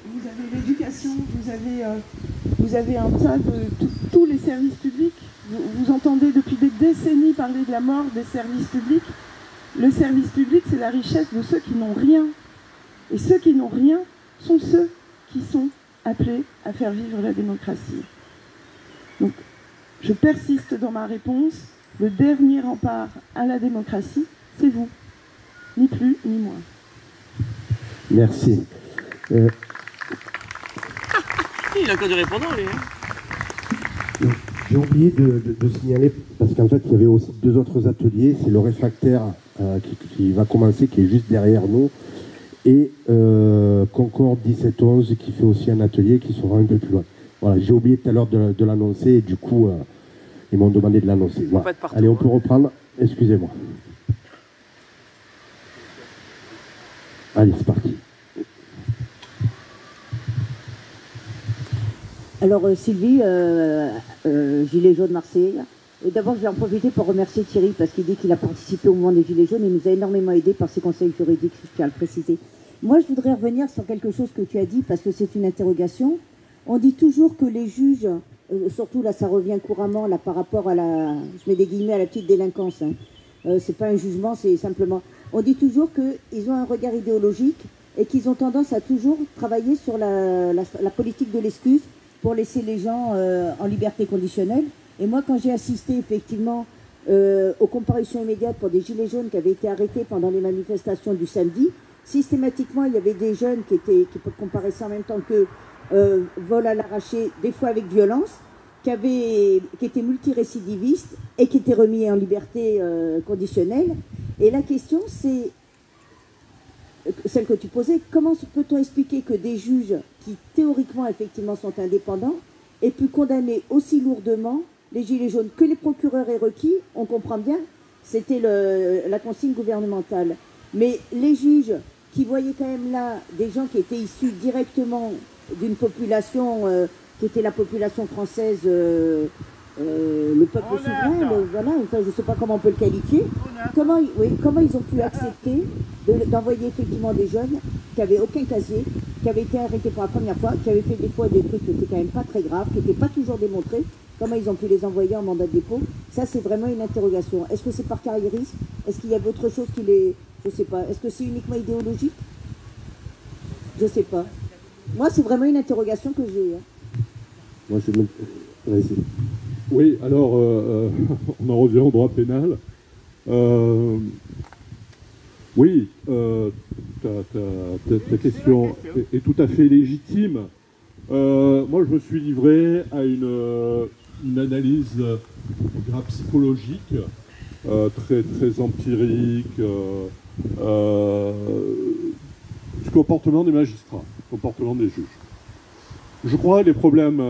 Vous avez l'éducation, vous avez un tas de tous les services publics. Vous entendez depuis des décennies parler de la mort des services publics. Le service public, c'est la richesse de ceux qui n'ont rien. Et ceux qui n'ont rien sont ceux qui sont appelés à faire vivre la démocratie. Donc, je persiste dans ma réponse. Le dernier rempart à la démocratie, c'est vous. Ni plus, ni moins. Merci. Il a encore du répondant, lui. Hein. J'ai oublié de signaler, parce qu'en fait, il y avait aussi 2 autres ateliers. C'est le réfractaire qui va commencer, qui est juste derrière nous, et Concorde 1711, qui fait aussi un atelier qui sera un peu plus loin. Voilà, j'ai oublié tout à l'heure de l'annoncer, et du coup, ils m'ont demandé de l'annoncer. Voilà. Allez, on peut reprendre. Excusez-moi. Allez, c'est parti. Alors Sylvie, Gilets jaunes Marseille. D'abord, je vais en profiter pour remercier Thierry parce qu'il dit qu'il a participé au mouvement des Gilets jaunes et nous a énormément aidé par ses conseils juridiques, je tiens à le préciser. Moi, je voudrais revenir sur quelque chose que tu as dit parce que c'est une interrogation. On dit toujours que les juges, surtout là, ça revient couramment là par rapport à la, je mets des guillemets, à la petite délinquance. Hein. C'est pas un jugement, c'est simplement. On dit toujours qu'ils ont un regard idéologique et qu'ils ont tendance à toujours travailler sur la politique de l'excuse pour laisser les gens en liberté conditionnelle. Et moi, quand j'ai assisté effectivement aux comparutions immédiates pour des gilets jaunes qui avaient été arrêtés pendant les manifestations du samedi, systématiquement, il y avait des jeunes qui comparaissaient en même temps que vol à l'arraché, des fois avec violence, qui étaient multirécidivistes et qui étaient remis en liberté conditionnelle. Et la question, c'est celle que tu posais, comment peut-on expliquer que des juges qui théoriquement effectivement sont indépendants aient pu condamner aussi lourdement les gilets jaunes que les procureurs aient requis? On comprend bien, c'était la consigne gouvernementale. Mais les juges qui voyait quand même là des gens qui étaient issus directement d'une population qui était la population française, le peuple souverain, voilà, enfin, je ne sais pas comment on peut le qualifier. Comment ils ont pu accepter d'envoyer effectivement des jeunes qui n'avaient aucun casier, qui avaient été arrêtés pour la première fois, qui avaient fait des fois des trucs qui n'étaient quand même pas très graves, qui n'étaient pas toujours démontrés. Comment ils ont pu les envoyer en mandat de dépôt? Ça, c'est vraiment une interrogation. Est-ce que c'est par carriérisme? Est-ce qu'il y a autre chose qui les... Je ne sais pas. Est-ce que c'est uniquement idéologique? Je ne sais pas. Moi, c'est vraiment une interrogation que j'ai. Moi, c'est même... Vas-y. Oui, alors, on en revient au droit pénal. Oui, ta question est tout à fait légitime. Moi, je me suis livré à une analyse on dira, psychologique, très, très empirique, du comportement des magistrats, du comportement des juges. Je crois que le problème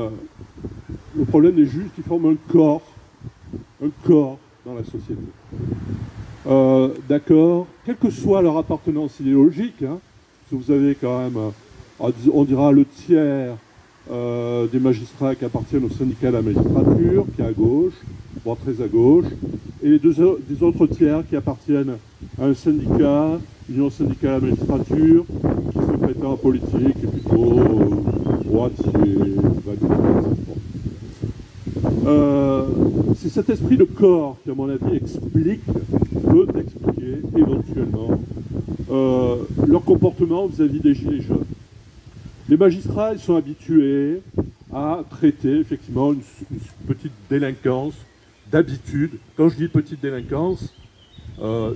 des juges qui forment un corps dans la société. D'accord, quelle que soit leur appartenance idéologique, hein, parce que vous avez quand même, on dira le tiers des magistrats qui appartiennent au syndicat de la magistrature, qui est à gauche, voire très à gauche, et les des autres tiers qui appartiennent à un syndicat, l'Union syndicale de la magistrature, qui se prétend politique et plutôt droitier, c'est cet esprit de corps qui, à mon avis, peut expliquer éventuellement leur comportement vis-à-vis des gilets jaunes. Les magistrats, ils sont habitués à traiter effectivement une petite délinquance d'habitude. Quand je dis petite délinquance,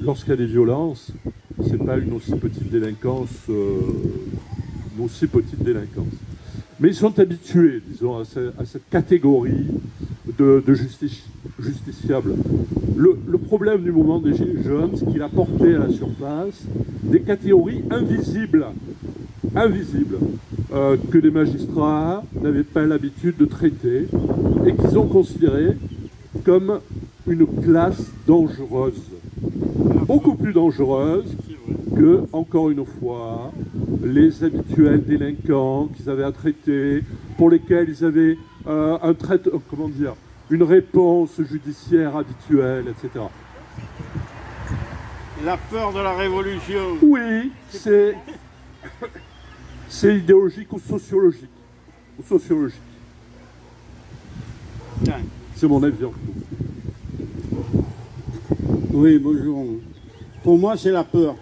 lorsqu'il y a des violences, c'est pas une aussi petite délinquance, Mais ils sont habitués, disons, à cette catégorie de justiciables. Le problème du mouvement des Gilets jaunes, c'est qu'il a porté à la surface des catégories invisibles, que les magistrats n'avaient pas l'habitude de traiter et qu'ils ont considéré comme une classe dangereuse, beaucoup plus dangereuse que, encore une fois, les habituels délinquants qu'ils avaient à traiter, pour lesquels ils avaient une réponse judiciaire habituelle, etc. La peur de la révolution. Oui, c'est idéologique ou sociologique. C'est mon avis. Oui, bonjour. Pour moi, c'est la peur.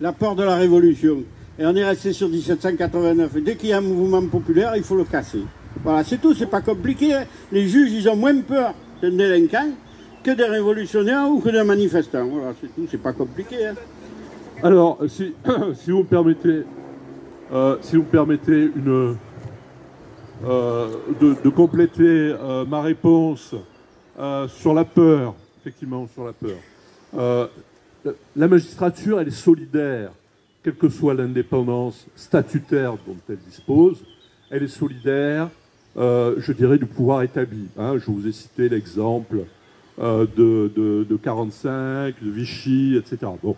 La peur de la révolution. Et on est resté sur 1789. Et dès qu'il y a un mouvement populaire, il faut le casser. Voilà, c'est tout, c'est pas compliqué. Hein. Les juges, ils ont moins peur d'un délinquant que des révolutionnaires ou que d'un manifestant. Voilà, c'est tout, c'est pas compliqué. Hein. Alors, si vous me permettez, de compléter ma réponse sur la peur, effectivement, sur la peur. La magistrature, elle est solidaire, quelle que soit l'indépendance statutaire dont elle dispose, elle est solidaire, je dirais, du pouvoir établi. Hein. Je vous ai cité l'exemple de 45, de Vichy, etc. Bon.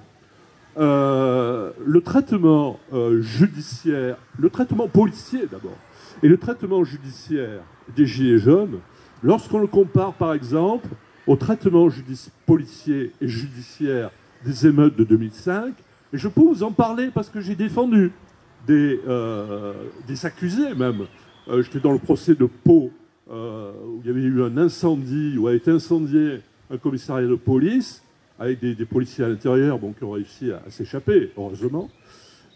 Le traitement judiciaire, le traitement policier d'abord, et le traitement judiciaire des Gilets jaunes, lorsqu'on le compare par exemple au traitement policier et judiciaire des émeutes de 2005, et je peux vous en parler parce que j'ai défendu des accusés même. J'étais dans le procès de Pau, où il y avait eu un incendie, où a été incendié un commissariat de police, avec des policiers à l'intérieur, bon, qui ont réussi à s'échapper, heureusement.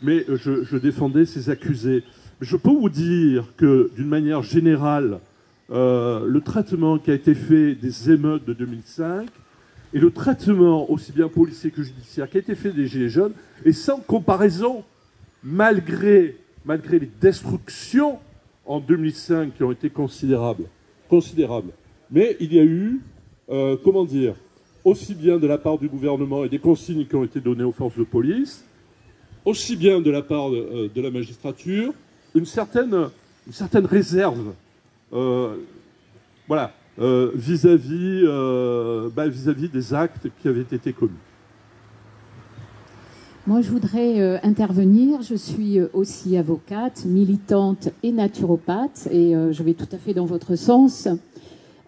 Mais je défendais ces accusés. Mais je peux vous dire que, d'une manière générale, le traitement qui a été fait des émeutes de 2005 et le traitement, aussi bien policier que judiciaire, qui a été fait des Gilets jaunes, est sans comparaison, malgré les destructions en 2005 qui ont été considérables. Mais il y a eu, aussi bien de la part du gouvernement et des consignes qui ont été données aux forces de police, aussi bien de la part de la magistrature, une certaine réserve, vis-à-vis des actes qui avaient été commis. Moi, je voudrais intervenir. Je suis aussi avocate, militante et naturopathe, et je vais tout à fait dans votre sens.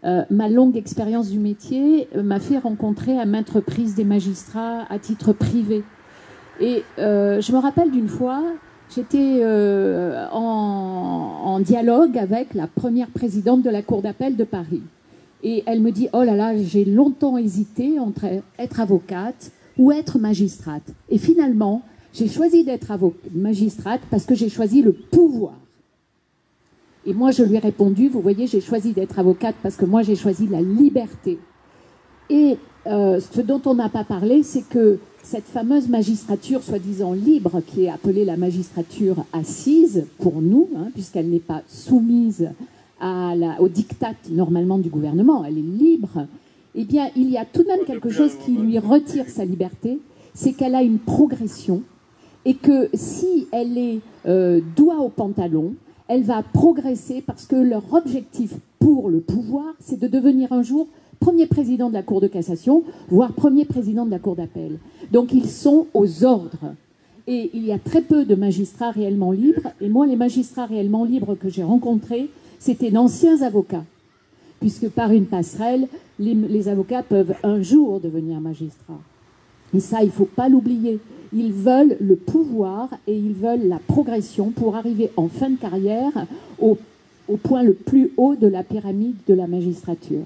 Ma longue expérience du métier m'a fait rencontrer à maintes reprises des magistrats à titre privé. Et je me rappelle d'une fois, j'étais en dialogue avec la première présidente de la Cour d'appel de Paris. Et elle me dit « Oh là là, j'ai longtemps hésité entre être avocate ou être magistrate. Et finalement, j'ai choisi d'être magistrate parce que j'ai choisi le pouvoir. » Et moi, je lui ai répondu, vous voyez, j'ai choisi d'être avocate parce que moi, j'ai choisi la liberté. Et ce dont on n'a pas parlé, c'est que cette fameuse magistrature soi-disant libre, qui est appelée la magistrature assise pour nous, hein, puisqu'elle n'est pas soumise au diktat normalement du gouvernement, elle est libre, eh bien, il y a tout de même quelque chose qui lui retire sa liberté, c'est qu'elle a une progression, et que si elle est doigt au pantalon, elle va progresser parce que leur objectif pour le pouvoir, c'est de devenir un jour premier président de la Cour de cassation, voire premier président de la Cour d'appel. Donc ils sont aux ordres. Et il y a très peu de magistrats réellement libres. Et moi, les magistrats réellement libres que j'ai rencontrés, c'était d'anciens avocats. Puisque par une passerelle, les avocats peuvent un jour devenir magistrats. Et ça, il ne faut pas l'oublier. Ils veulent le pouvoir et ils veulent la progression pour arriver en fin de carrière au point le plus haut de la pyramide de la magistrature.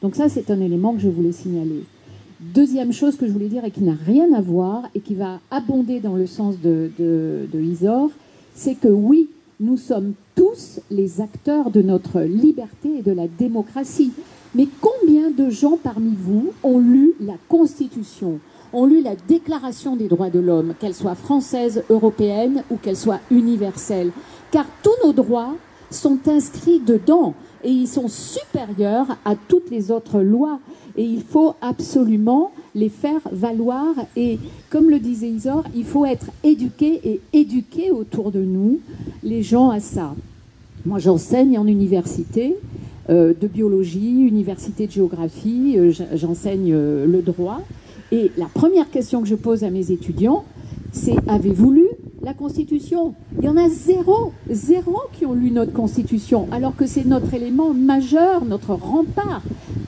Donc ça, c'est un élément que je voulais signaler. Deuxième chose que je voulais dire et qui n'a rien à voir et qui va abonder dans le sens de Isor, c'est que oui, nous sommes tous les acteurs de notre liberté et de la démocratie. Mais combien de gens parmi vous ont lu la Constitution, ont lu la Déclaration des droits de l'homme, qu'elle soit française, européenne ou qu'elle soit universelle? Car tous nos droits sont inscrits dedans et ils sont supérieurs à toutes les autres lois. Et il faut absolument les faire valoir. Et comme le disait Isor, il faut être éduqué et éduquer autour de nous les gens à ça. Moi, j'enseigne en université de biologie, université de géographie, j'enseigne le droit. Et la première question que je pose à mes étudiants, c'est « Avez-vous lu la Constitution ?» Il y en a zéro qui ont lu notre Constitution, alors que c'est notre élément majeur, notre rempart,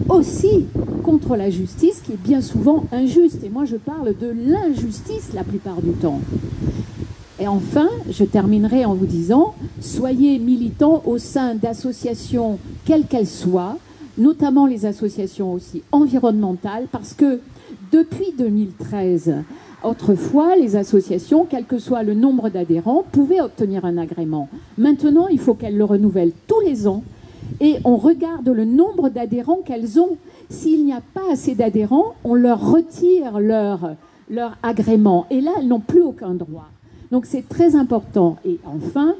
aussi contre la justice qui est bien souvent injuste. Et moi, je parle de l'injustice la plupart du temps. Et enfin, je terminerai en vous disant, soyez militants au sein d'associations, quelles qu'elles soient, notamment les associations aussi environnementales, parce que depuis 2013, autrefois, les associations, quel que soit le nombre d'adhérents, pouvaient obtenir un agrément. Maintenant, il faut qu'elles le renouvellent tous les ans et on regarde le nombre d'adhérents qu'elles ont. S'il n'y a pas assez d'adhérents, on leur retire leur agrément. Et là, elles n'ont plus aucun droit. Donc c'est très important. Et enfin,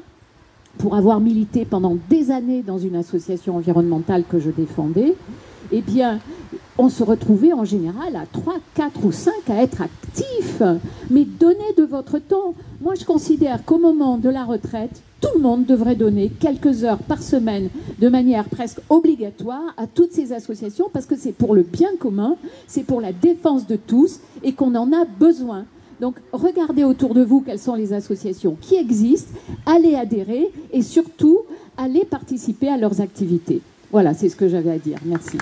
pour avoir milité pendant des années dans une association environnementale que je défendais, eh bien, on se retrouvait en général à 3, 4 ou 5 à être actifs. Mais donnez de votre temps. Moi, je considère qu'au moment de la retraite, tout le monde devrait donner quelques heures par semaine de manière presque obligatoire à toutes ces associations parce que c'est pour le bien commun, c'est pour la défense de tous et qu'on en a besoin. Donc, regardez autour de vous quelles sont les associations qui existent, allez adhérer et surtout, allez participer à leurs activités. Voilà, c'est ce que j'avais à dire. Merci.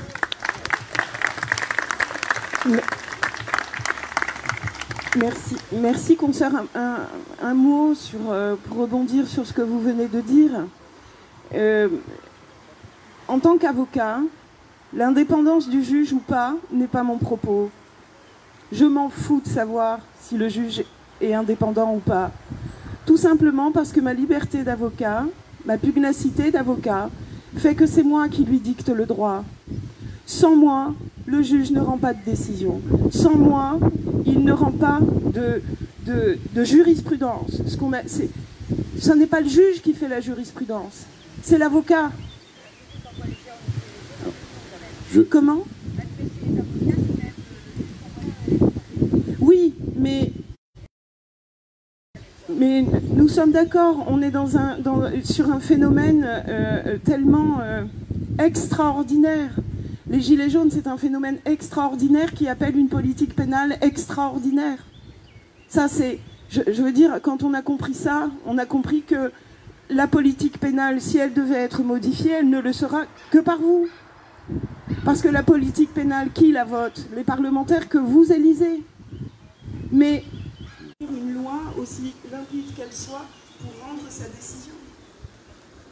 Merci. Merci, consoeur. Un mot pour rebondir sur ce que vous venez de dire. En tant qu'avocat, l'indépendance du juge ou pas n'est pas mon propos. Je m'en fous de savoir si le juge est indépendant ou pas. Tout simplement parce que ma liberté d'avocat, ma pugnacité d'avocat, fait que c'est moi qui lui dicte le droit. Sans moi, le juge ne rend pas de décision. Sans moi, il ne rend pas de jurisprudence. Ce n'est pas le juge qui fait la jurisprudence, c'est l'avocat. Comment ? Oui, mais nous sommes d'accord, on est sur un phénomène tellement extraordinaire. Les Gilets jaunes, c'est un phénomène extraordinaire qui appelle une politique pénale extraordinaire. Ça, c'est... Je veux dire, quand on a compris ça, on a compris que la politique pénale, si elle devait être modifiée, elle ne le sera que par vous. Parce que la politique pénale, qui la vote? Les parlementaires que vous élisez. Mais une loi, aussi limpide qu'elle soit, pour rendre sa décision.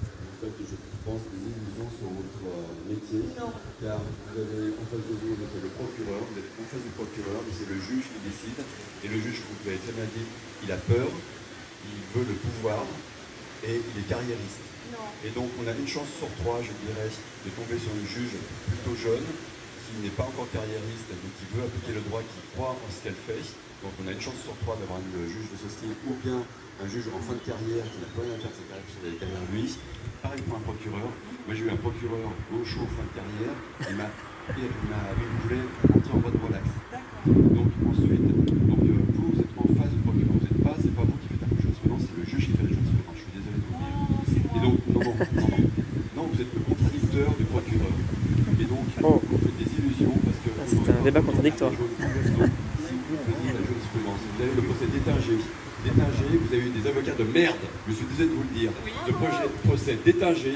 En fait, je pense des illusions sur votre métier, Non. car vous avez en face de vous le procureur, vous êtes en face du procureur, mais c'est le juge qui décide, et le juge, vous l'avez très bien dit, il a peur, il veut le pouvoir, et il est carriériste. Non. Et donc on a une chance sur 3, je dirais, de tomber sur une juge plutôt jeune, qui n'est pas encore carriériste, mais qui veut appliquer le droit, qui croit en ce qu'elle fait. Donc on a une chance sur 3 d'avoir un juge de ce style, ou bien un juge en fin de carrière qui n'a pas rien à faire de sa carrière, qui a derrière lui. Pareil pour un procureur. Moi j'ai eu un procureur gaucho fin de carrière, il voulait entrer en mode relax. Donc ensuite, vous êtes en face du procureur, vous n'êtes pas, c'est pas vous qui faites la jurisprudence, c'est le juge qui fait la jurisprudence. Je suis désolé de vous le dire. Et donc, non, vous êtes le contradicteur du procureur. Et donc, vous faites des illusions parce que... C'est un débat contradictoire. Si vous faisiez la jurisprudence, vous avez le procès d'Étinger. Vous avez eu des avocats de merde, je suis désolé de vous le dire. Ce procès d'Étinger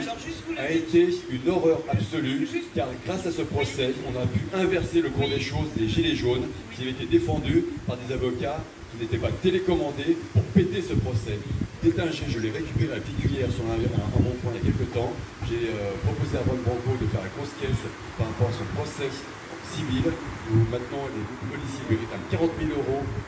a été une horreur absolue, car grâce à ce procès, on a pu inverser le cours des choses des Gilets jaunes, qui avaient été défendus par des avocats qui n'étaient pas télécommandés pour péter ce procès. D'Étinger, je l'ai récupéré à la piculière sur un rond-point il y a quelques temps. J'ai proposé à Ron Branco de faire la grosse caisse par rapport à son procès civil, où maintenant les policiers lui réclament 40 000 €,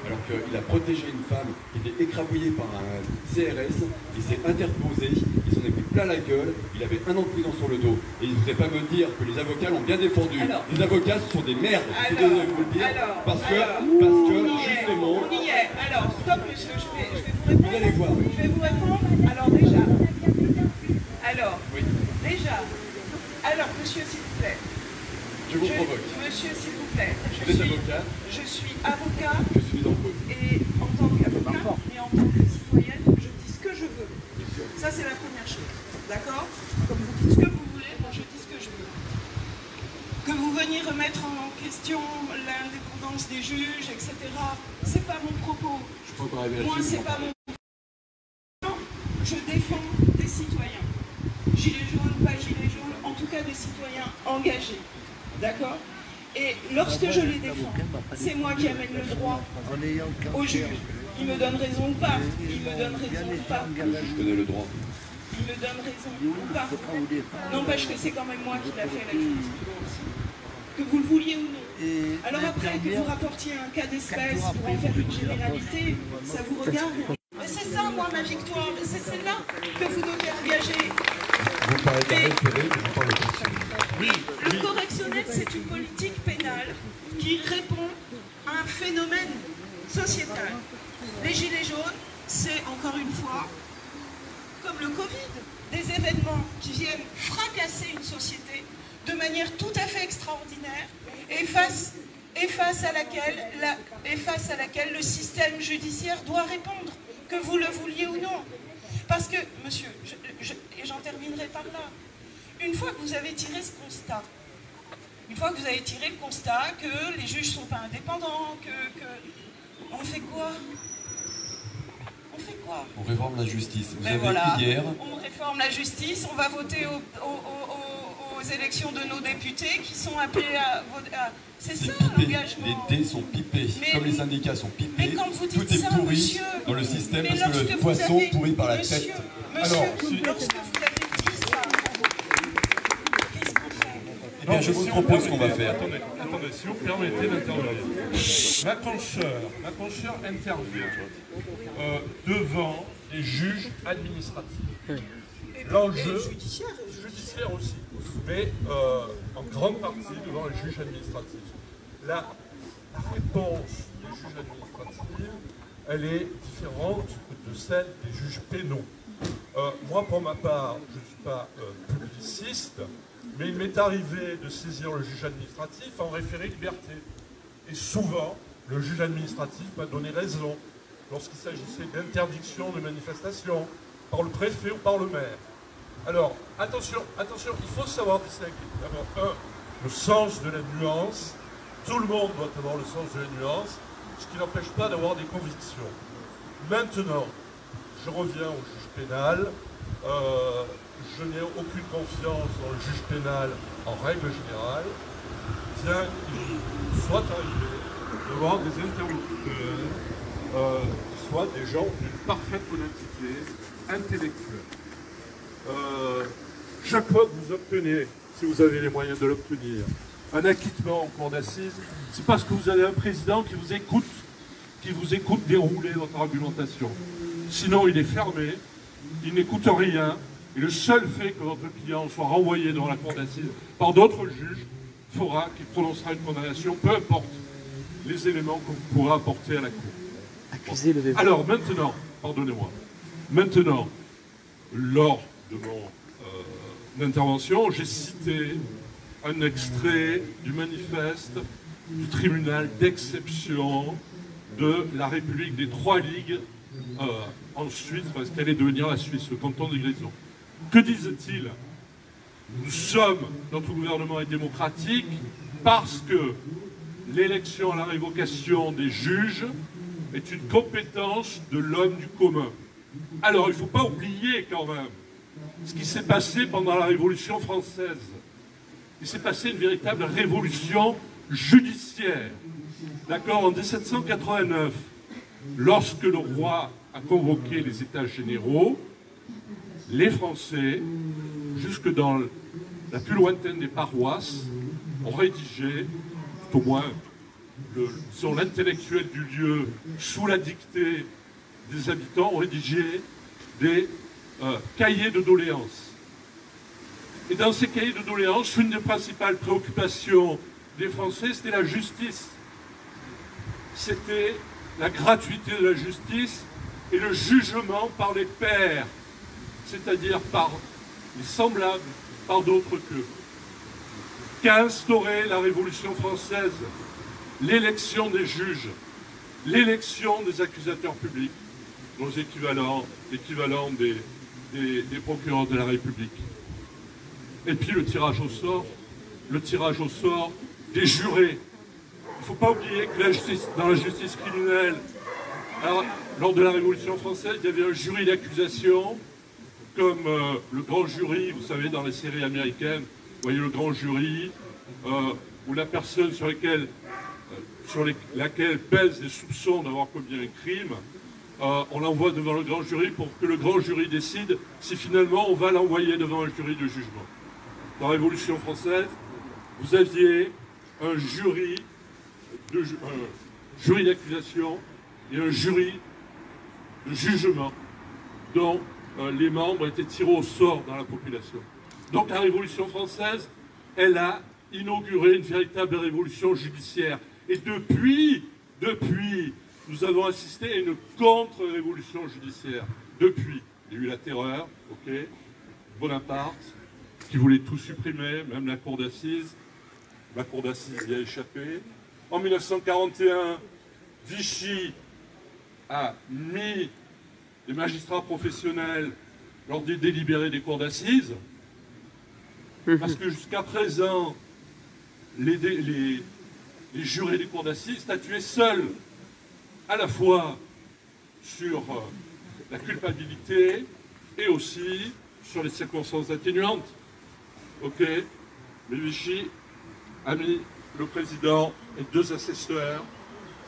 alors qu'il a protégé une femme qui était écrabouillée par un CRS, il s'est interposé, il s'en est pris plein la gueule, il avait 1 an de prison sur le dos. Et il ne voudrait pas me dire que les avocats l'ont bien défendu. Les avocats, ce sont des merdes, je suis désolé de vous le dire, parce que justement... On y est. Alors, stop monsieur, je vais vous répondre. Vous allez voir. Je vais vous répondre. Alors déjà, monsieur s'il vous plaît. Je vous provoque. Monsieur, s'il vous plaît. Vous êtes avocat. Je suis avocat. Je suis en cause. Et en tant qu'avocat, et en tant que citoyenne, je dis ce que je veux. Ça, c'est la première chose. D'accord? Comme vous dites ce que vous voulez, moi, je dis ce que je veux. Que vous veniez remettre en question l'indépendance des juges, etc., c'est pas mon propos. Moi, c'est pas mon propos. Je défends des citoyens. Gilets jaunes, pas gilets jaunes, en tout cas des citoyens engagés. D'accord? Et lorsque je les défends, c'est moi qui amène le droit au juge. Il me donne raison ou pas. Il me donne raison ou pas. Je connais le droit. Il me donne raison ou pas. N'empêche que c'est quand même moi qui l'a fait la jurisprudence. Que vous le vouliez ou non. Alors après, que vous rapportiez un cas d'espèce pour en faire une généralité, ça vous regarde. Mais c'est ça, moi, ma victoire. C'est celle-là que vous devez engager. Vous parlez de référé, mais je parle de correctionnel. Oui, le correctionnel, c'est une politique pénale qui répond à un phénomène sociétal. Les gilets jaunes, c'est encore une fois, comme le Covid, des événements qui viennent fracasser une société de manière tout à fait extraordinaire et face à laquelle le système judiciaire doit répondre, que vous le vouliez ou non. Parce que, monsieur, et j'en terminerai par là, une fois que vous avez tiré ce constat, une fois que vous avez tiré le constat que les juges ne sont pas indépendants, on fait quoi? On fait quoi? On réforme la justice. Vous avez voilà, hier... on réforme la justice, on va voter aux élections de nos députés qui sont appelés à voter. C'est ça l'engagement. Les dés sont pipés, comme les syndicats sont pipés. Mais quand vous dites tout est ça, pourri monsieur, dans le système mais parce que le poisson pourrit par la monsieur, tête. Monsieur, Alors, lorsque vous avez dit ça, qu'est-ce qu'on fait? Eh bien, je vous propose ce qu'on va faire. Attendez, si vous permettez d'intervenir. Ma consoeur intervient devant les juges administratifs. L'enjeu, judiciaire aussi, mais en grande partie devant les juges administratifs. La réponse des juges administratifs, elle est différente de celle des juges pénaux. Moi, pour ma part, je ne suis pas publiciste, mais il m'est arrivé de saisir le juge administratif en référé liberté. Et souvent, le juge administratif m'a donné raison lorsqu'il s'agissait d'interdiction de manifestation par le préfet ou par le maire. Alors, attention, il faut savoir distinguer. D'abord, le sens de la nuance. Tout le monde doit avoir le sens de la nuance. ce qui n'empêche pas d'avoir des convictions. Maintenant, je reviens au juge pénal. Je n'ai aucune confiance dans le juge pénal en règle générale, bien qu'il soit arrivé devant des interlocuteurs qui soient des gens d'une parfaite honnêteté intellectuelle. Chaque fois que vous obtenez, si vous avez les moyens de l'obtenir, un acquittement en cour d'assises, c'est parce que vous avez un président qui vous écoute dérouler votre argumentation. Sinon, il est fermé, il n'écoute rien, et le seul fait que votre client soit renvoyé devant la cour d'assises par d'autres juges fera qu'il prononcera une condamnation, peu importe les éléments que vous pourrez apporter à la cour. Accusé le VV. Alors maintenant, pardonnez-moi, maintenant, lors de mon intervention, j'ai cité un extrait du manifeste du tribunal d'exception de la République des Trois Ligues en Suisse, parce qu'elle est devenir la Suisse, le canton de Grisons. Que disent-ils? Nous sommes, notre gouvernement est démocratique parce que l'élection à la révocation des juges est une compétence de l'homme du commun. Alors, il ne faut pas oublier quand même ce qui s'est passé pendant la Révolution française. Il s'est passé une véritable révolution judiciaire. D'accord, en 1789, lorsque le roi a convoqué les États généraux, les Français, jusque dans la plus lointaine des paroisses, ont rédigé, tout au moins, disons, l'intellectuel du lieu, sous la dictée des habitants, ont rédigé des cahiers de doléances. Et dans ces cahiers de doléances, une des principales préoccupations des Français, c'était la justice. C'était la gratuité de la justice et le jugement par les pairs, c'est-à-dire par les semblables, par d'autres qu'eux. Qu'a instauré la Révolution française? L'élection des juges, l'élection des accusateurs publics, nos équivalents des procureurs de la République. Et puis le tirage au sort des jurés. Il ne faut pas oublier que dans la justice criminelle, alors, lors de la Révolution française, il y avait un jury d'accusation, comme le grand jury, vous savez, dans les séries américaines, vous voyez le grand jury, où la personne sur laquelle pèsent les soupçons d'avoir commis un crime, on l'envoie devant le grand jury pour que le grand jury décide si finalement on va l'envoyer devant un jury de jugement. Dans la Révolution française, vous aviez un jury d'accusation et un jury de jugement dont les membres étaient tirés au sort dans la population. Donc la Révolution française, elle a inauguré une véritable révolution judiciaire. Et depuis, nous avons assisté à une contre-révolution judiciaire. Depuis, il y a eu la terreur, ok, Bonaparte, qui voulait tout supprimer, même la cour d'assises. La cour d'assises y a échappé. En 1941, Vichy a mis les magistrats professionnels lors des délibérés des cours d'assises, parce que jusqu'à présent, les jurés des cours d'assises statuaient seuls, à la fois sur la culpabilité et aussi sur les circonstances atténuantes. Ok, mais Vichy a mis le président et deux assesseurs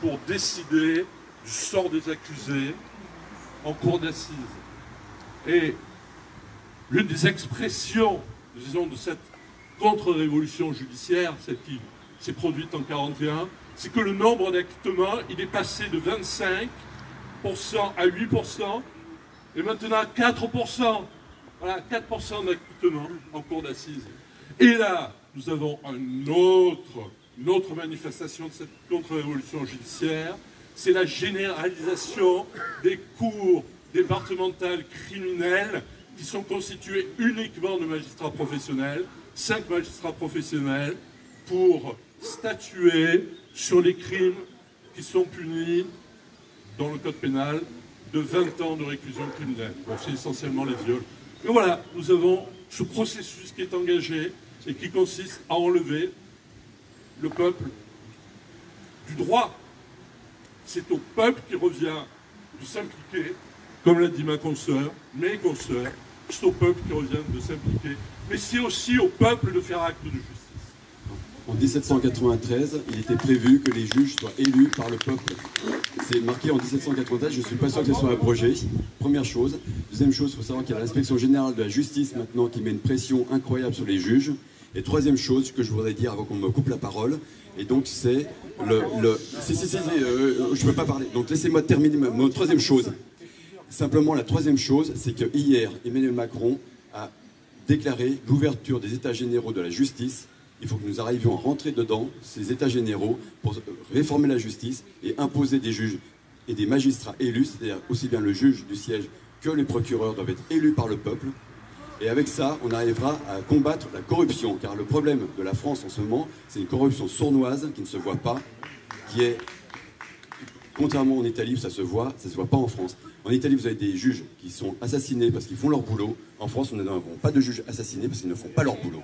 pour décider du sort des accusés en cour d'assises. Et l'une des expressions, disons, de cette contre-révolution judiciaire, celle qui s'est produite en 1941, c'est que le nombre d'acquittements, il est passé de 25% à 8%, et maintenant à 4%. Voilà, 4% d'acquittements en cour d'assises. Et là, nous avons une autre manifestation de cette contre-révolution judiciaire, c'est la généralisation des cours départementales criminelles qui sont constituées uniquement de magistrats professionnels, 5 magistrats professionnels, pour statuer sur les crimes qui sont punis dans le code pénal de 20 ans de réclusion criminelle. Bon, c'est essentiellement les viols. Et voilà, nous avons ce processus qui est engagé et qui consiste à enlever le peuple du droit. C'est au peuple qui revient de s'impliquer, comme l'a dit ma consoeur, mes consoeurs, c'est au peuple qui revient de s'impliquer, mais c'est aussi au peuple de faire acte de justice. En 1793, il était prévu que les juges soient élus par le peuple. C'est marqué en 1793, je ne suis pas sûr que ce soit abrogé. Première chose. Deuxième chose, il faut savoir qu'il y a l'inspection générale de la justice maintenant qui met une pression incroyable sur les juges. Et troisième chose que je voudrais dire avant qu'on me coupe la parole, et donc c'est je ne peux pas parler. Donc laissez-moi terminer ma troisième chose. Simplement la troisième chose, c'est que hier, Emmanuel Macron a déclaré l'ouverture des états généraux de la justice. Il faut que nous arrivions à rentrer dedans, ces états généraux, pour réformer la justice et imposer des juges et des magistrats élus, c'est-à-dire aussi bien le juge du siège que les procureurs doivent être élus par le peuple. Et avec ça, on arrivera à combattre la corruption, car le problème de la France en ce moment, c'est une corruption sournoise qui ne se voit pas, qui est, contrairement en Italie, ça se voit pas en France. En Italie, vous avez des juges qui sont assassinés parce qu'ils font leur boulot. En France, on n'a pas de juges assassinés parce qu'ils ne font pas leur boulot.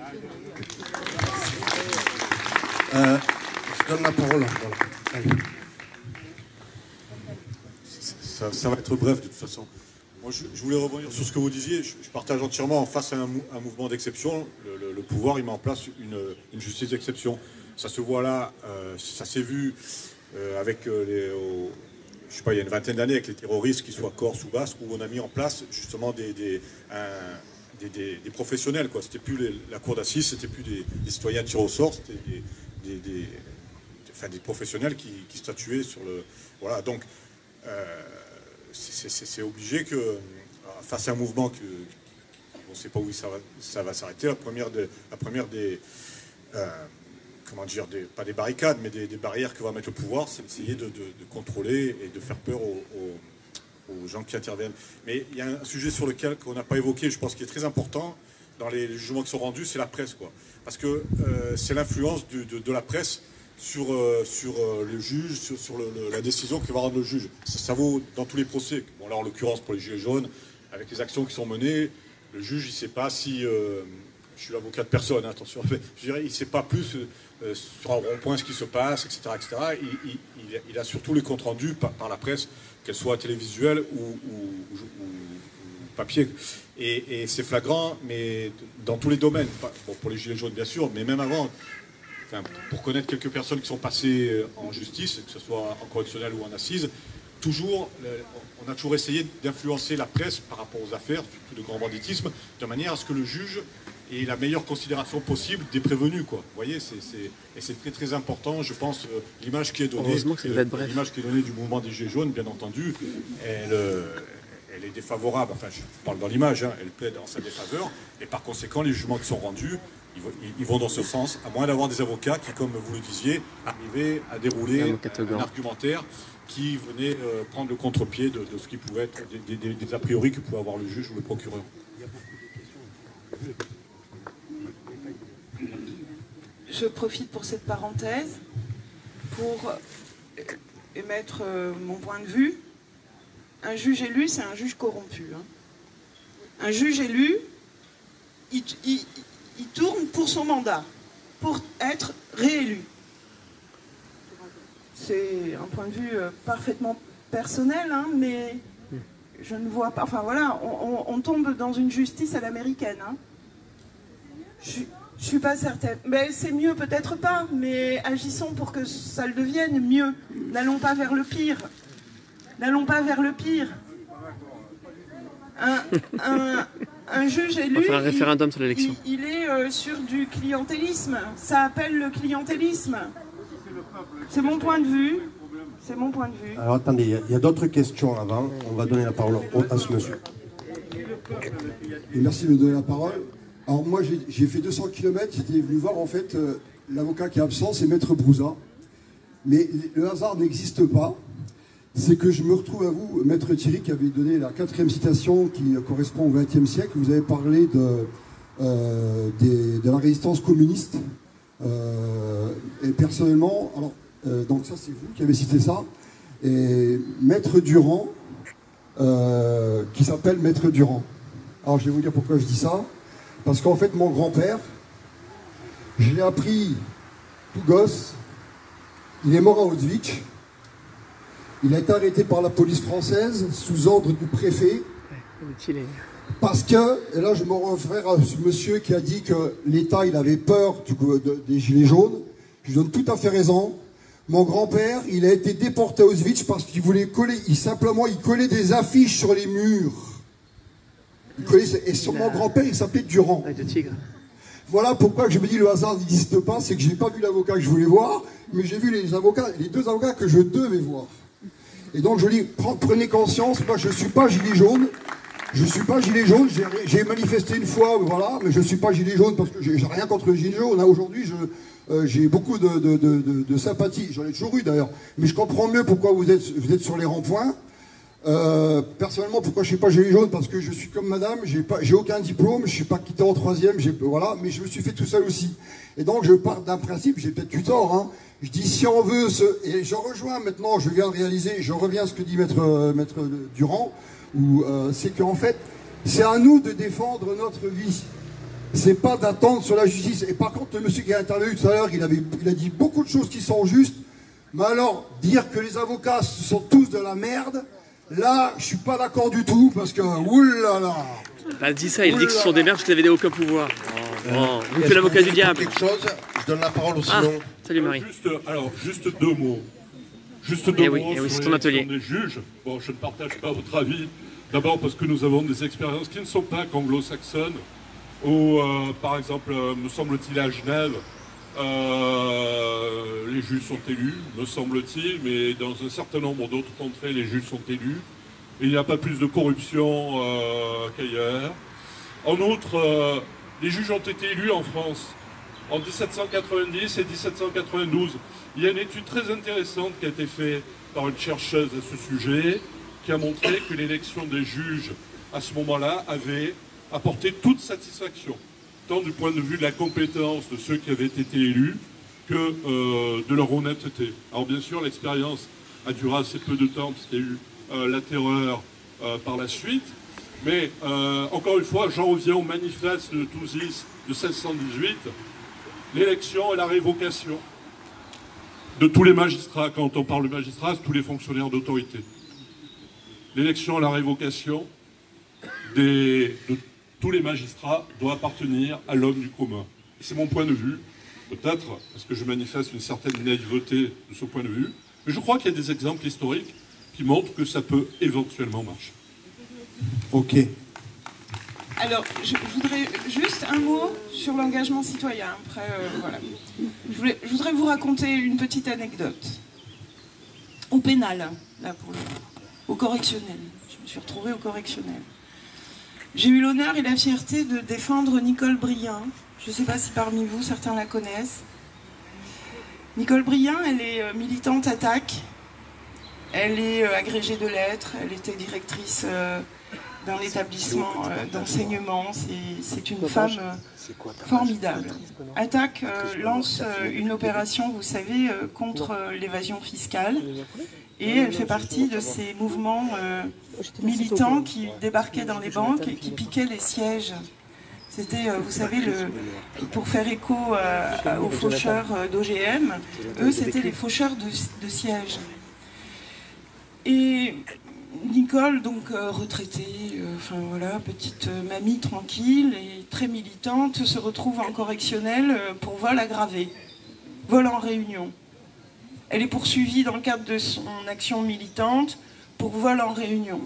Je donne la parole. Voilà. Ça va être bref de toute façon. Moi, je voulais revenir sur ce que vous disiez. Je partage entièrement face à un mouvement d'exception. Le pouvoir, il met en place une justice d'exception. Ça se voit là, ça s'est vu avec je sais pas, il y a une vingtaine d'années avec les terroristes, qu'ils soient corse ou basques, où on a mis en place justement des professionnels, quoi. C'était plus la cour d'assises, c'était plus des citoyens tirés au sort, c'était des professionnels qui statuaient sur le... Voilà, donc c'est obligé que, face à un mouvement on ne sait pas où ça va s'arrêter, la première des comment dire, pas des barricades, mais des barrières que va mettre le pouvoir, c'est d'essayer de contrôler et de faire peur aux gens qui interviennent. Mais il y a un sujet sur lequel on n'a pas évoqué, je pense, qui est très important dans les jugements qui sont rendus, c'est la presse, quoi. Parce que c'est l'influence de la presse sur le juge, sur la décision que va rendre le juge. Ça vaut dans tous les procès. Bon, là, en l'occurrence, pour les gilets jaunes, avec les actions qui sont menées, le juge, il ne sait pas si... je suis l'avocat de personne, hein, attention. Je dirais, il ne sait pas plus sur un rond-point ce qui se passe, etc. etc. Il a surtout les comptes rendus par la presse, qu'elle soit télévisuelle ou papier. Et c'est flagrant, mais dans tous les domaines. Bon, pour les gilets jaunes, bien sûr, mais même avant. Enfin, pour connaître quelques personnes qui sont passées en justice, que ce soit en correctionnel ou en assise, on a toujours essayé d'influencer la presse par rapport aux affaires, surtout de grand banditisme, de manière à ce que le juge ait la meilleure considération possible des prévenus, quoi. Vous voyez, et c'est très très important, je pense, l'image qui est donnée, du mouvement des Gilets jaunes, bien entendu, elle est défavorable. Enfin, je parle dans l'image, hein, elle plaide en sa défaveur, et par conséquent, les jugements qui sont rendus, ils vont dans ce sens, à moins d'avoir des avocats qui, comme vous le disiez, arrivaient à dérouler un argumentaire qui venait prendre le contre-pied de ce qui pouvait être des a priori que pouvait avoir le juge ou le procureur. Je profite pour cette parenthèse pour émettre mon point de vue. Un juge élu, c'est un juge corrompu. Hein. Un juge élu, il tourne pour son mandat, pour être réélu. C'est un point de vue parfaitement personnel, hein, mais je ne vois pas... Enfin voilà, on tombe dans une justice à l'américaine. Hein. Je suis pas certaine. Mais c'est mieux, peut-être pas, mais agissons pour que ça le devienne mieux. N'allons pas vers le pire. N'allons pas vers le pire. Un juge élu, on va faire un référendum sur l'élection. Il est sur du clientélisme. Ça appelle le clientélisme. C'est mon point de vue. C'est mon point de vue. Alors attendez, il y a d'autres questions avant. On va donner la parole à ce monsieur. Et merci de me donner la parole. Alors moi j'ai fait 200 km, j'étais venu voir en fait l'avocat qui est absent, c'est Maître Brouza. Mais le hasard n'existe pas. C'est que je me retrouve à vous, Maître Thierry, qui avait donné la 4e citation qui correspond au XXe siècle. Vous avez parlé de la résistance communiste. Et personnellement, alors, donc ça c'est vous qui avez cité ça. Et Maître Durand, qui s'appelle Maître Durand. Alors je vais vous dire pourquoi je dis ça. Parce qu'en fait, mon grand-père, je l'ai appris tout gosse, il est mort à Auschwitz. Il a été arrêté par la police française sous ordre du préfet. Parce que, et là je me réfère à ce monsieur qui a dit que l'État il avait peur des gilets jaunes. Je lui donne tout à fait raison. Mon grand-père, il a été déporté à Auschwitz parce qu'il voulait coller, il collait des affiches sur les murs. Mon grand-père, il s'appelait Durand. De tigre. Voilà pourquoi je me dis le hasard n'existe pas, c'est que je n'ai pas vu l'avocat que je voulais voir, mais j'ai vu les deux avocats que je devais voir. Et donc je dis, prenez conscience, moi je ne suis pas gilet jaune, j'ai manifesté une fois, voilà, mais je ne suis pas gilet jaune parce que j'ai rien contre le gilet jaune. Aujourd'hui, j'ai beaucoup de sympathie, j'en ai toujours eu d'ailleurs, mais je comprends mieux pourquoi vous êtes sur les ronds-points. Personnellement, pourquoi je ne suis pas gilet jaune? Parce que je suis comme madame, j'ai aucun diplôme, je ne suis pas quitté en troisième, voilà, mais je me suis fait tout seul aussi. Et donc je pars d'un principe, j'ai peut-être eu tort, hein. Je dis si on veut, et je rejoins maintenant, je viens de réaliser, je reviens à ce que dit Maître Durand, c'est qu'en fait, c'est à nous de défendre notre vie. C'est pas d'attendre sur la justice. Et par contre, le monsieur qui a intervenu tout à l'heure, il a dit beaucoup de choses qui sont justes, mais alors, dire que les avocats sont tous de la merde, là, je suis pas d'accord du tout, parce que, oulala. Pas dit ça, il dit que ce sont des merdes, je t'avais des aucun pouvoir. Vous faites l'avocat du diable. Quelque chose, je donne la parole au sinon. Salut Marie. Juste deux mots. Juste deux mots oui, sur c'est ton atelier. des juges. Bon, je ne partage pas votre avis. D'abord parce que nous avons des expériences qui ne sont pas qu'anglo-saxonnes, où, par exemple, me semble-t-il à Genève, les juges sont élus, me semble-t-il, mais dans un certain nombre d'autres contrées, les juges sont élus. Il n'y a pas plus de corruption qu'ailleurs. En outre, les juges ont été élus en France en 1790 et 1792. Il y a une étude très intéressante qui a été faite par une chercheuse à ce sujet, qui a montré que l'élection des juges à ce moment-là avait apporté toute satisfaction, tant du point de vue de la compétence de ceux qui avaient été élus que de leur honnêteté. Alors bien sûr, l'expérience a duré assez peu de temps, parce qu'il y a eu la terreur par la suite, mais encore une fois, j'en reviens au manifeste de Touzis de 1618, l'élection et la révocation de tous les magistrats. Quand on parle de magistrats, tous les fonctionnaires d'autorité. L'élection et la révocation de tous les magistrats doit appartenir à l'homme du commun. C'est mon point de vue, peut-être parce que je manifeste une certaine naïveté de ce point de vue, mais je crois qu'il y a des exemples historiques qui montrent que ça peut éventuellement marcher. Ok. Alors, je voudrais juste un mot sur l'engagement citoyen. Après, voilà. Je voudrais vous raconter une petite anecdote. Au pénal, là, au correctionnel. Je me suis retrouvée au correctionnel. J'ai eu l'honneur et la fierté de défendre Nicole Brien. Je ne sais pas si parmi vous, certains la connaissent. Nicole Brien, elle est militante ATTAC. Elle est agrégée de lettres. Elle était directrice d'un établissement d'enseignement. C'est une femme formidable. ATTAC lance une opération, vous savez, contre l'évasion fiscale. Et elle fait partie de ces mouvements militants qui débarquaient dans les banques et qui piquaient les sièges. C'était, vous savez, pour faire écho aux faucheurs d'OGM, eux, c'était les faucheurs de sièges. Et Nicole, donc retraitée, enfin voilà, petite mamie tranquille et très militante, se retrouve en correctionnel pour vol aggravé, vol en réunion. Elle est poursuivie dans le cadre de son action militante pour vol en réunion.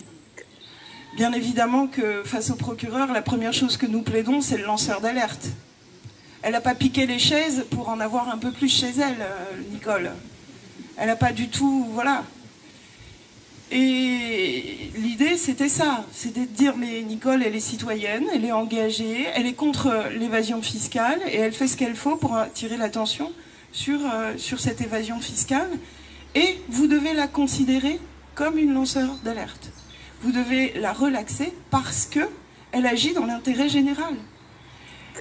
Bien évidemment que face au procureur, la première chose que nous plaidons, c'est le lanceur d'alerte. Elle n'a pas piqué les chaises pour en avoir un peu plus chez elle, Nicole. Elle n'a pas du tout, voilà. Et l'idée, c'était ça, c'était de dire, mais Nicole, elle est citoyenne, elle est engagée, elle est contre l'évasion fiscale, et elle fait ce qu'elle faut pour attirer l'attention sur cette évasion fiscale. Et vous devez la considérer comme une lanceur d'alerte. Vous devez la relaxer parce qu'elle agit dans l'intérêt général.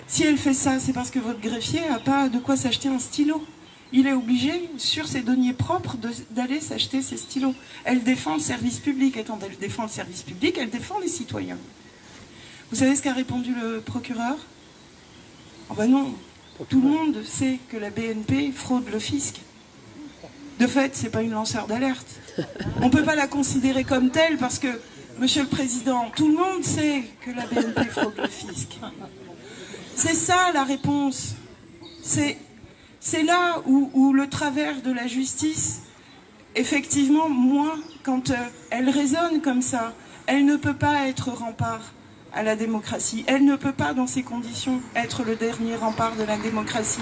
Si elle fait ça, c'est parce que votre greffier n'a pas de quoi s'acheter un stylo. Il est obligé, sur ses deniers propres, d'aller s'acheter ses stylos. Elle défend le service public. Et quand elle défend le service public, elle défend les citoyens. Vous savez ce qu'a répondu le procureur? Oh ben non, tout le monde sait que la BNP fraude le fisc. De fait, ce n'est pas une lanceur d'alerte. On ne peut pas la considérer comme telle parce que, Monsieur le Président, tout le monde sait que la BNP fraude le fisc. C'est ça la réponse. C'est là où le travers de la justice, effectivement, moi, quand elle résonne comme ça, elle ne peut pas être rempart à la démocratie. Elle ne peut pas, dans ces conditions, être le dernier rempart de la démocratie.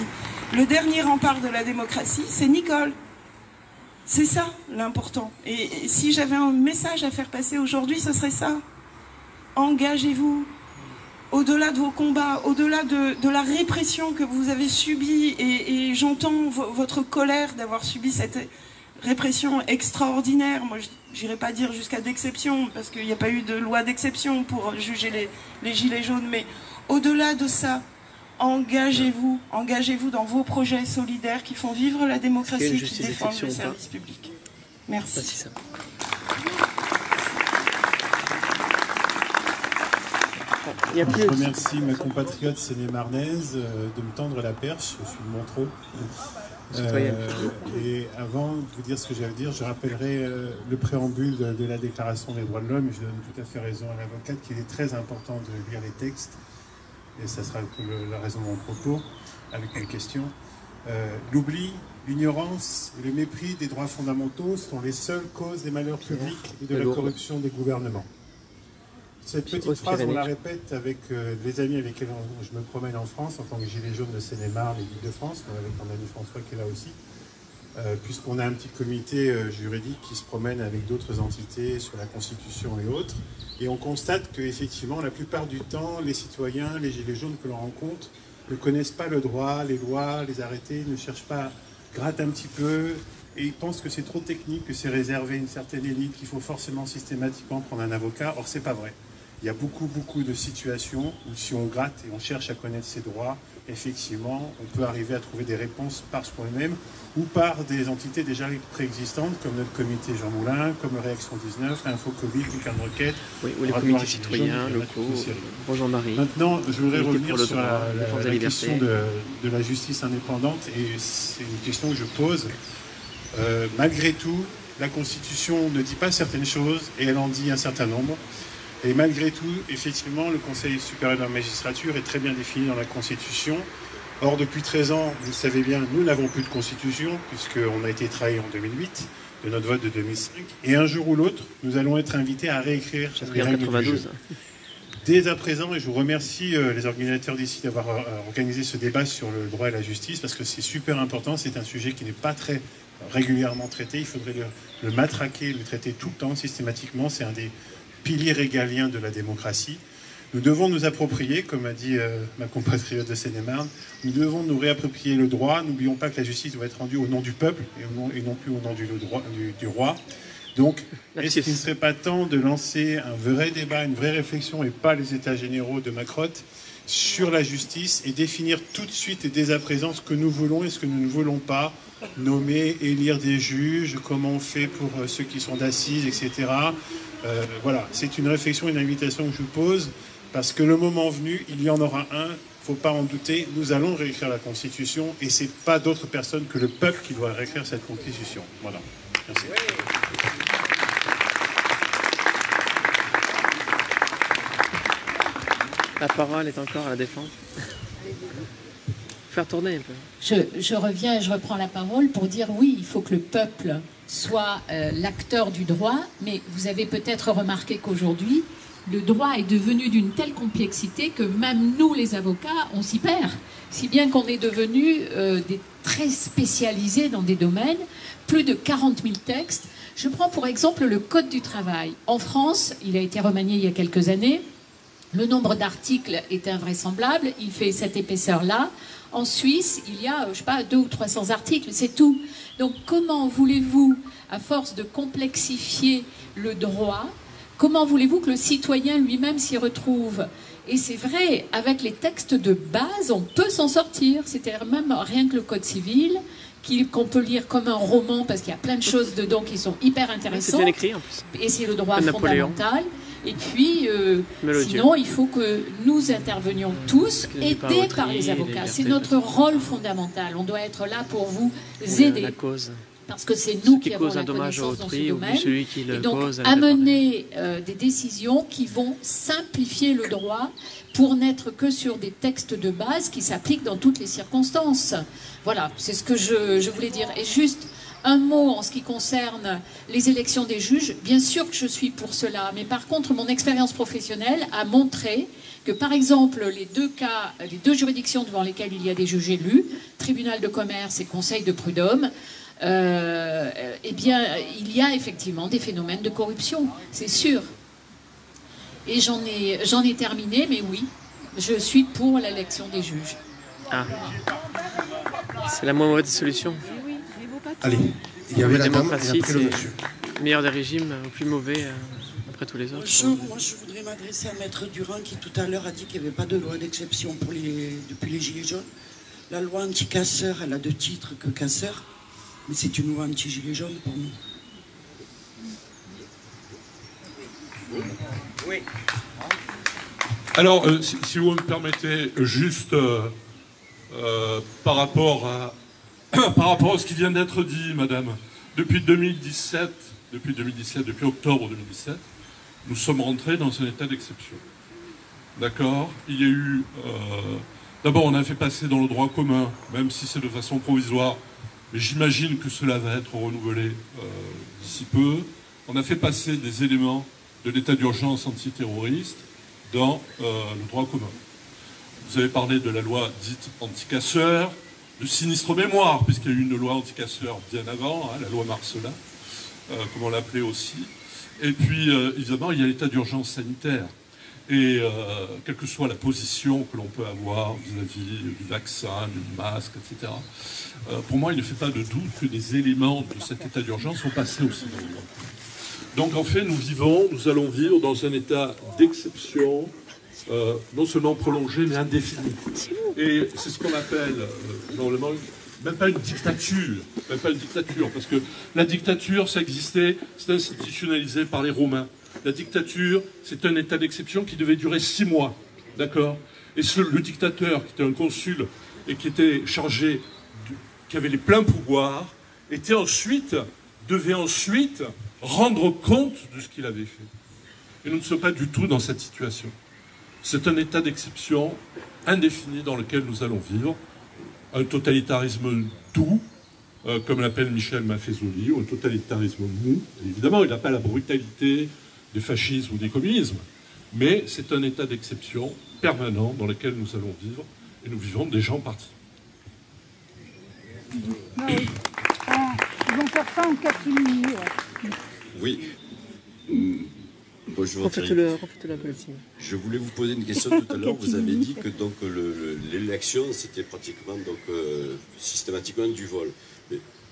Le dernier rempart de la démocratie, c'est Nicole. C'est ça l'important. Et si j'avais un message à faire passer aujourd'hui, ce serait ça. Engagez-vous. Au-delà de vos combats, au-delà de la répression que vous avez subie, et j'entends votre colère d'avoir subi cette répression extraordinaire. Moi, je n'irai pas dire jusqu'à d'exception, parce qu'il n'y a pas eu de loi d'exception pour juger les gilets jaunes, mais au-delà de ça, engagez-vous dans vos projets solidaires qui font vivre la démocratie et qui défendent le service public. Merci. Je remercie ma compatriote sénémarnaise de me tendre la perche. Je suis de Montreux. Et avant de vous dire ce que j'ai à dire, je rappellerai le préambule de la Déclaration des droits de l'homme. Je donne tout à fait raison à l'avocate qu'il est très important de lire les textes. Et ça sera la raison de mon propos, avec mes questions. L'oubli, l'ignorance et le mépris des droits fondamentaux sont les seules causes des malheurs publics et de la corruption des gouvernements. Cette petite phrase, on la répète avec les amis avec lesquels je me promène en France, en tant que gilet jaune de Seine-et-Marne et d'Île-de-France, avec mon ami François qui est là aussi, puisqu'on a un petit comité juridique qui se promène avec d'autres entités sur la Constitution et autres, et on constate qu'effectivement, la plupart du temps, les citoyens, les gilets jaunes que l'on rencontre, ne connaissent pas le droit, les lois, les arrêtés, ne cherchent pas, grattent un petit peu, et ils pensent que c'est trop technique, que c'est réservé à une certaine élite, qu'il faut forcément systématiquement prendre un avocat. Or, c'est pas vrai. Il y a beaucoup de situations où si on gratte et on cherche à connaître ses droits, effectivement, on peut arriver à trouver des réponses par soi-même ou par des entités déjà préexistantes, comme notre comité Jean Moulin, comme Réaction 19, Info Covid, Week-end Requête, ou les comités citoyens locaux, Jean-Marie. Maintenant, je voudrais revenir sur la question de la justice indépendante, et c'est une question que je pose. Malgré tout, la Constitution ne dit pas certaines choses et elle en dit un certain nombre. Et malgré tout, effectivement, le Conseil supérieur de la magistrature est très bien défini dans la Constitution. Or, depuis 13 ans, vous le savez bien, nous n'avons plus de Constitution, puisqu'on a été trahi en 2008, de notre vote de 2005. Et un jour ou l'autre, nous allons être invités à réécrire les règles du jeu. Dès à présent, et je vous remercie les organisateurs d'ici d'avoir organisé ce débat sur le droit et la justice, parce que c'est super important, c'est un sujet qui n'est pas très régulièrement traité. Il faudrait le matraquer, le traiter tout le temps, systématiquement. C'est un des piliers régaliens de la démocratie. Nous devons nous approprier, comme a dit ma compatriote de Seine-et-Marne, nous devons nous réapproprier le droit. N'oublions pas que la justice doit être rendue au nom du peuple et non plus au nom du roi. Donc, est-ce qu'il ne serait pas temps de lancer un vrai débat, une vraie réflexion, et pas les états généraux de Macrotte, sur la justice, et définir tout de suite et dès à présent ce que nous voulons et ce que nous ne voulons pas, nommer, élire des juges, comment on fait pour ceux qui sont d'assises, etc. Voilà, c'est une réflexion, une invitation que je vous pose, parce que le moment venu, il y en aura un, il ne faut pas en douter, nous allons réécrire la Constitution, et ce n'est pas d'autres personnes que le peuple qui doit réécrire cette Constitution. Voilà, merci. La parole est encore à la défense. Faire tourner un peu. Je reviens et je reprends la parole pour dire oui, il faut que le peuple soit l'acteur du droit, mais vous avez peut-être remarqué qu'aujourd'hui, le droit est devenu d'une telle complexité que même nous, les avocats, on s'y perd. Si bien qu'on est devenus très spécialisés dans des domaines, plus de 40 000 textes. Je prends pour exemple le Code du travail. En France, il a été remanié il y a quelques années. Le nombre d'articles est invraisemblable, il fait cette épaisseur-là. En Suisse, il y a, je sais pas, 200 ou 300 articles, c'est tout. Donc comment voulez-vous, à force de complexifier le droit, comment voulez-vous que le citoyen lui-même s'y retrouve? Et c'est vrai, avec les textes de base, on peut s'en sortir. C'est-à-dire même rien que le Code civil, qu'on peut lire comme un roman, parce qu'il y a plein de choses dedans qui sont hyper intéressantes. C'est bien écrit en plus. Et c'est le droit fondamental. Et puis, sinon, il faut que nous intervenions tous, aidés par les avocats. C'est notre rôle fondamental. On doit être là pour vous aider. La cause. parce que c'est nous qui avons cause la un dommage connaissance dans ce autrui, domaine, celui qui le et donc cause amener des décisions qui vont simplifier le droit pour n'être que sur des textes de base qui s'appliquent dans toutes les circonstances. Voilà, c'est ce que je voulais dire. Et juste un mot en ce qui concerne les élections des juges. Bien sûr que je suis pour cela, mais par contre, mon expérience professionnelle a montré que, par exemple, les deux juridictions devant lesquelles il y a des juges élus, tribunal de commerce et conseil de prud'homme, eh bien, il y a effectivement des phénomènes de corruption, c'est sûr. Et j'en ai terminé, mais oui, je suis pour l'élection des juges. Ah, c'est la moins mauvaise solution. Allez, il y avait la démocratie, dame et après le monsieur. c'est meilleur des régimes, au plus mauvais après tous les autres. Bonjour, moi je voudrais m'adresser à Maître Durand qui tout à l'heure a dit qu'il n'y avait pas de loi d'exception depuis les Gilets jaunes. La loi anti-casseurs, elle a deux titres que casseurs, mais c'est une loi anti-Gilets jaunes pour nous. Oui. Alors, si vous me permettez, juste par rapport à ce qui vient d'être dit, madame, depuis octobre 2017, nous sommes rentrés dans un état d'exception. D'accord? Il y a eu... D'abord, on a fait passer dans le droit commun, même si c'est de façon provisoire, mais j'imagine que cela va être renouvelé d'ici peu. On a fait passer des éléments de l'état d'urgence antiterroriste dans le droit commun. Vous avez parlé de la loi dite anti-casseurs, de sinistre mémoire, puisqu'il y a eu une loi anti-casseurs bien avant, hein, la loi Marcellin, comme on l'appelait aussi. Et puis, évidemment, il y a l'état d'urgence sanitaire. Et quelle que soit la position que l'on peut avoir vis-à-vis du vaccin, du masque, etc., pour moi, il ne fait pas de doute que des éléments de cet état d'urgence sont passés aussi dans le droit. Donc, en fait, nous allons vivre dans un état d'exception, non seulement prolongé, mais indéfini. Et c'est ce qu'on appelle, normalement, même pas une dictature, parce que la dictature, ça existait, c'est institutionnalisé par les Romains. La dictature, c'est un état d'exception qui devait durer 6 mois, d'accord? Et le dictateur, qui était un consul et qui était chargé, qui avait les pleins pouvoirs, devait ensuite rendre compte de ce qu'il avait fait. Et nous ne sommes pas du tout dans cette situation. C'est un état d'exception indéfini dans lequel nous allons vivre, un totalitarisme doux, comme l'appelle Michel Maffezoli, ou un totalitarisme mou. Et évidemment, il n'a pas la brutalité des fascismes ou des communismes, mais c'est un état d'exception permanent dans lequel nous allons vivre, et nous vivons des gens partis. Ils vont faire ça en catimini. Oui. Bonjour. Refaites-le un peu, Je voulais vous poser une question tout à l'heure. Vous avez dit que donc l'élection c'était pratiquement systématiquement du vol.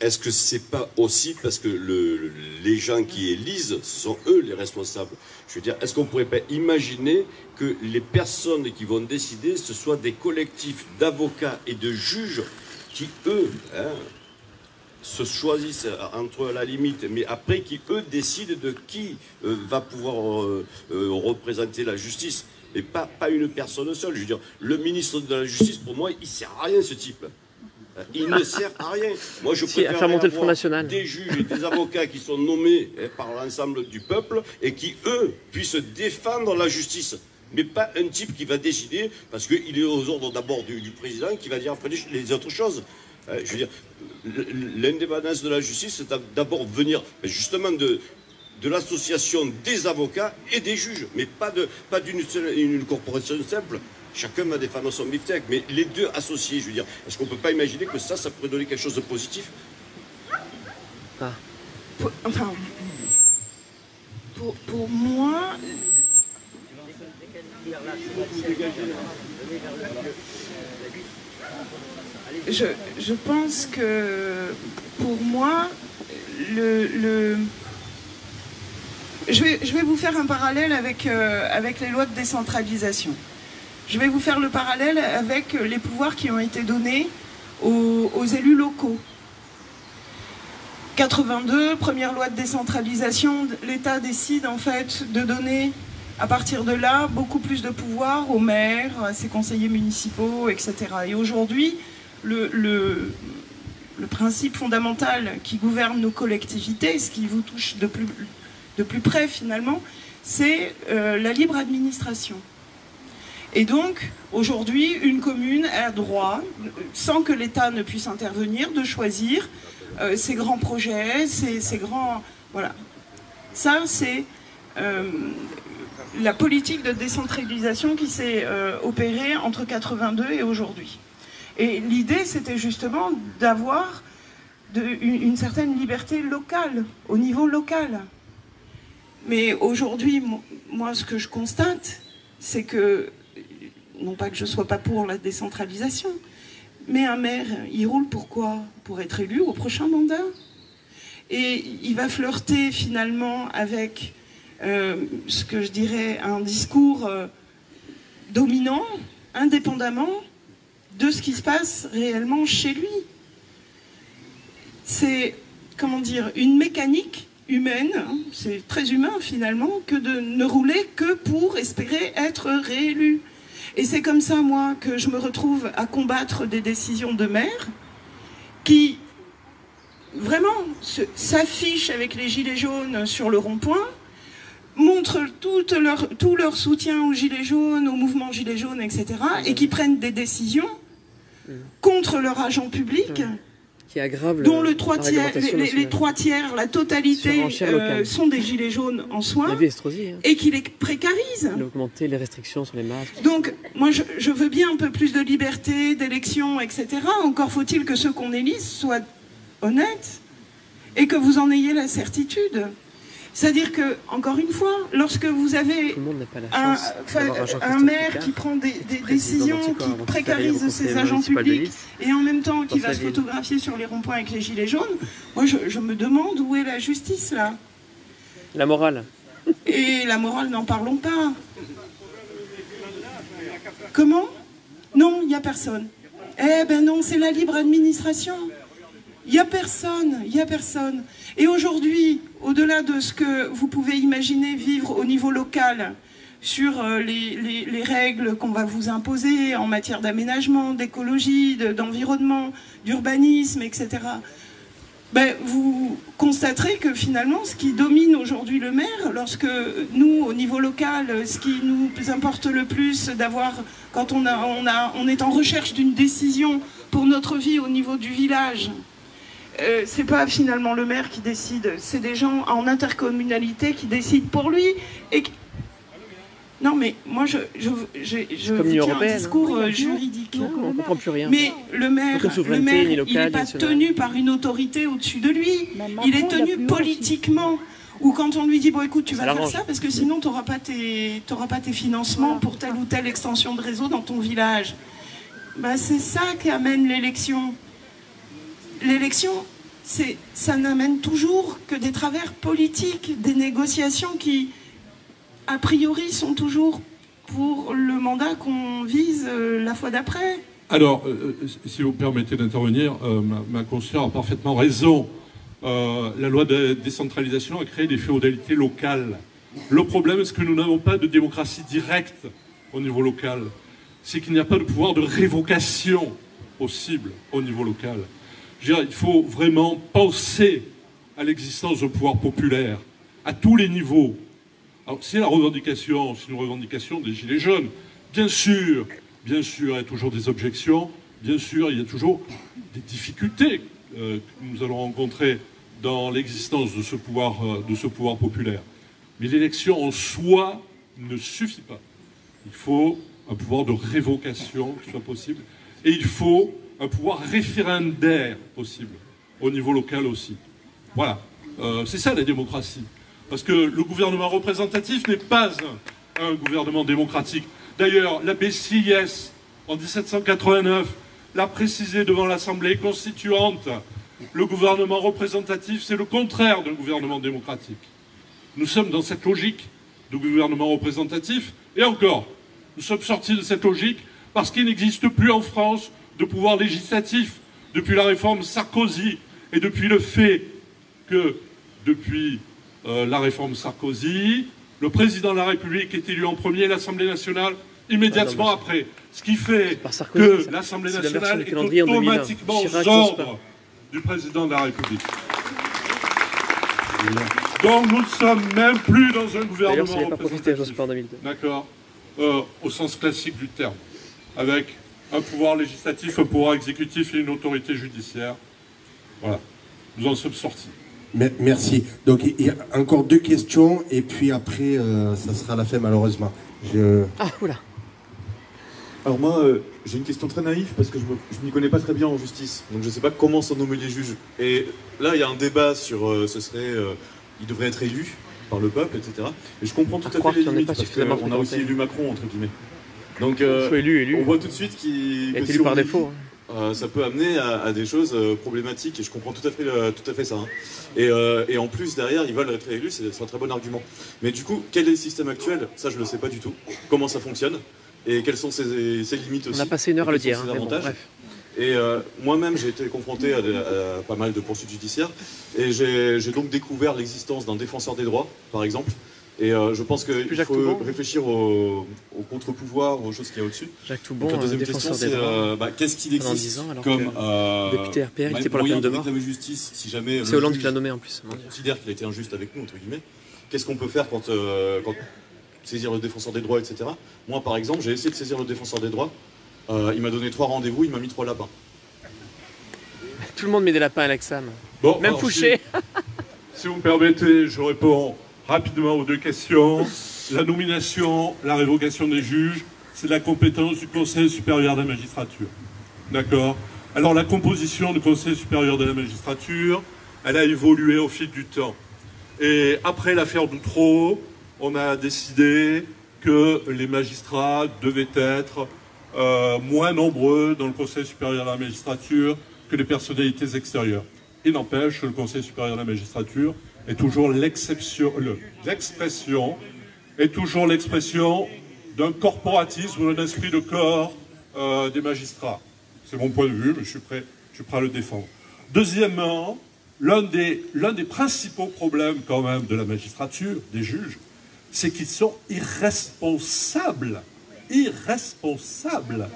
Est-ce que c'est pas aussi parce que les gens qui élisent, ce sont eux les responsables? Je veux dire, est-ce qu'on pourrait pas imaginer que les personnes qui vont décider, ce soient des collectifs d'avocats et de juges qui, eux, se choisissent entre eux à la limite, mais après qui, eux, décident de qui va pouvoir représenter la justice, et pas une personne seule. Je veux dire, le ministre de la Justice, pour moi, il sert à rien, ce type. Il ne sert à rien. Moi, je préfère faire monter le Front National. Des juges et des avocats qui sont nommés par l'ensemble du peuple et qui, eux, puissent défendre la justice. Mais pas un type qui va décider, parce qu'il est aux ordres d'abord du président, qui va dire après les autres choses. Je veux dire, l'indépendance de la justice, c'est d'abord venir justement de l'association des avocats et des juges, mais pas d'une corporation simple. Chacun va défendre son beefsteak, mais les deux associés, je veux dire, est-ce qu'on ne peut pas imaginer que ça pourrait donner quelque chose de positif? Enfin, pour moi... Je pense que, pour moi, je vais vous faire un parallèle avec les lois de décentralisation. Je vais vous faire le parallèle avec les pouvoirs qui ont été donnés aux élus locaux. 82, première loi de décentralisation, l'État décide en fait de donner, à partir de là, beaucoup plus de pouvoir aux maires, à ses conseillers municipaux, etc. Et aujourd'hui, le principe fondamental qui gouverne nos collectivités, ce qui vous touche de plus près finalement, c'est la libre administration. Et donc, aujourd'hui, une commune a droit, sans que l'État ne puisse intervenir, de choisir ses grands projets, ses grands... Voilà. Ça, c'est la politique de décentralisation qui s'est opérée entre 82 et aujourd'hui. Et l'idée, c'était justement d'avoir une certaine liberté locale, au niveau local. Mais aujourd'hui, moi, ce que je constate, c'est que, non pas que je ne sois pas pour la décentralisation, mais un maire, il roule pourquoi? Pour être élu au prochain mandat. Et il va flirter finalement avec ce que je dirais un discours dominant, indépendamment de ce qui se passe réellement chez lui. C'est, comment dire, une mécanique humaine, hein, c'est très humain finalement, que de ne rouler que pour espérer être réélu. Et c'est comme ça, moi, que je me retrouve à combattre des décisions de maire qui, vraiment, s'affichent avec les gilets jaunes sur le rond-point, montrent tout leur soutien aux gilets jaunes, au mouvement gilets jaunes, etc., et qui prennent des décisions contre leur agent public, qui aggrave dont les 3 tiers, la totalité, sont des gilets jaunes en soins, et qui les précarisent. Il a augmenté les restrictions sur les masques. Donc, moi, je veux bien un peu plus de liberté, d'élection, etc. Encore faut-il que ceux qu'on élise soient honnêtes et que vous en ayez la certitude. C'est-à-dire que, encore une fois, lorsque vous avez un maire qui prend des décisions, qui précarise ses agents publics, et en même temps qui va se photographier sur les ronds-points avec les gilets jaunes, moi je me demande où est la justice là. La morale. Et la morale, n'en parlons pas. Comment? Non, il n'y a personne. Eh ben non, c'est la libre administration. Il n'y a personne, il n'y a personne. Et aujourd'hui, au-delà de ce que vous pouvez imaginer vivre au niveau local, sur les règles qu'on va vous imposer en matière d'aménagement, d'écologie, d'environnement, d'urbanisme, etc., ben, vous constaterez que finalement, ce qui domine aujourd'hui le maire, lorsque nous, au niveau local, ce qui nous importe le plus d'avoir, quand on est en recherche d'une décision pour notre vie au niveau du village, c'est pas finalement le maire qui décide, c'est des gens en intercommunalité qui décident pour lui. Et non, mais moi, je tiens un discours juridique. On ne comprend plus rien. Mais le maire, il n'est pas tenu par une autorité au-dessus de lui. Il est tenu politiquement. Ou quand on lui dit, bon écoute, tu vas faire ça, parce que sinon tu n'auras pas tes financements pour telle ou telle extension de réseau dans ton village. Ben, c'est ça qui amène l'élection. L'élection, ça n'amène toujours que des travers politiques, des négociations qui, a priori, sont toujours pour le mandat qu'on vise la fois d'après. Alors, si vous me permettez d'intervenir, ma consoeur a parfaitement raison. La loi de décentralisation a créé des féodalités locales. Le problème, c'est que nous n'avons pas de démocratie directe au niveau local. C'est qu'il n'y a pas de pouvoir de révocation possible au niveau local. Je veux dire, il faut vraiment penser à l'existence d'un pouvoir populaire, à tous les niveaux. Alors, c'est une revendication des Gilets jaunes. Bien sûr, il y a toujours des objections, bien sûr, il y a toujours des difficultés que nous allons rencontrer dans l'existence de ce pouvoir populaire. Mais l'élection en soi ne suffit pas. Il faut un pouvoir de révocation qui soit possible, et il faut un pouvoir référendaire possible, au niveau local aussi. Voilà, c'est ça la démocratie. Parce que le gouvernement représentatif n'est pas un gouvernement démocratique. D'ailleurs, la BCIS, en 1789, l'a précisé devant l'Assemblée constituante. Le gouvernement représentatif, c'est le contraire d'un gouvernement démocratique. Nous sommes dans cette logique de gouvernement représentatif, et encore, nous sommes sortis de cette logique parce qu'il n'existe plus en France de pouvoir législatif depuis la réforme Sarkozy et depuis le fait que, depuis la réforme Sarkozy, le président de la République est élu en premier, l'Assemblée nationale immédiatement après. Ce qui fait que l'Assemblée nationale est automatiquement aux ordres du président de la République. Donc nous ne sommes même plus dans un gouvernement représentatif. D'accord, au sens classique du terme, avec un pouvoir législatif, un pouvoir exécutif et une autorité judiciaire. Voilà, nous en sommes sortis. Merci. Donc il y a encore 2 questions et puis après ça sera la fin malheureusement. Ah, oula. Alors moi, j'ai une question très naïve parce que je m'y connais pas très bien en justice. Donc je sais pas comment sont nommés les juges. Et là, il y a un débat sur ils devraient être élus par le peuple, etc. Et je comprends tout à fait les limites parce qu'on a aussi élu Macron, entre guillemets. Donc on voit tout de suite qu'il est élu par défaut. Ça peut amener à des choses problématiques et je comprends tout à fait ça. Hein. Et en plus, derrière, ils veulent être réélus, c'est un très bon argument. Mais du coup, quel est le système actuel? Ça, je ne le sais pas du tout. Comment ça fonctionne? Et quelles sont ses limites aussi? On a passé 1 heure à le dire. Ses avantages. Bon, et moi-même, j'ai été confronté à pas mal de poursuites judiciaires. Et j'ai donc découvert l'existence d'un défenseur des droits, par exemple. Et je pense qu'il faut réfléchir au contre-pouvoir, aux choses qu'il y a au-dessus. Jacques Toubon, la deuxième question, c'est qu'est-ce qu'il existe comme député RPR, qui était pour la peine de mort. Justice, si jamais c'est Hollande qui l'a nommé en plus. On considère qu'il a été injuste avec nous, entre guillemets. Qu'est-ce qu'on peut faire quand saisir le défenseur des droits, etc. Moi, par exemple, j'ai essayé de saisir le défenseur des droits. Il m'a donné 3 rendez-vous, il m'a mis 3 lapins. Tout le monde met des lapins à l'Axam. Bon, même Fouché. Si vous me permettez, je réponds rapidement aux 2 questions. La nomination, la révocation des juges, c'est la compétence du Conseil supérieur de la magistrature. D'accord? Alors la composition du Conseil supérieur de la magistrature, elle a évolué au fil du temps. Et après l'affaire d'Outreau, on a décidé que les magistrats devaient être moins nombreux dans le Conseil supérieur de la magistrature que les personnalités extérieures. Il n'empêche que le Conseil supérieur de la magistrature est toujours l'expression est toujours l'expression d'un corporatisme ou d'un esprit de corps des magistrats. C'est mon point de vue, mais je suis prêt à le défendre. Deuxièmement, l'un des principaux problèmes quand même de la magistrature, des juges, c'est qu'ils sont irresponsables. Irresponsables.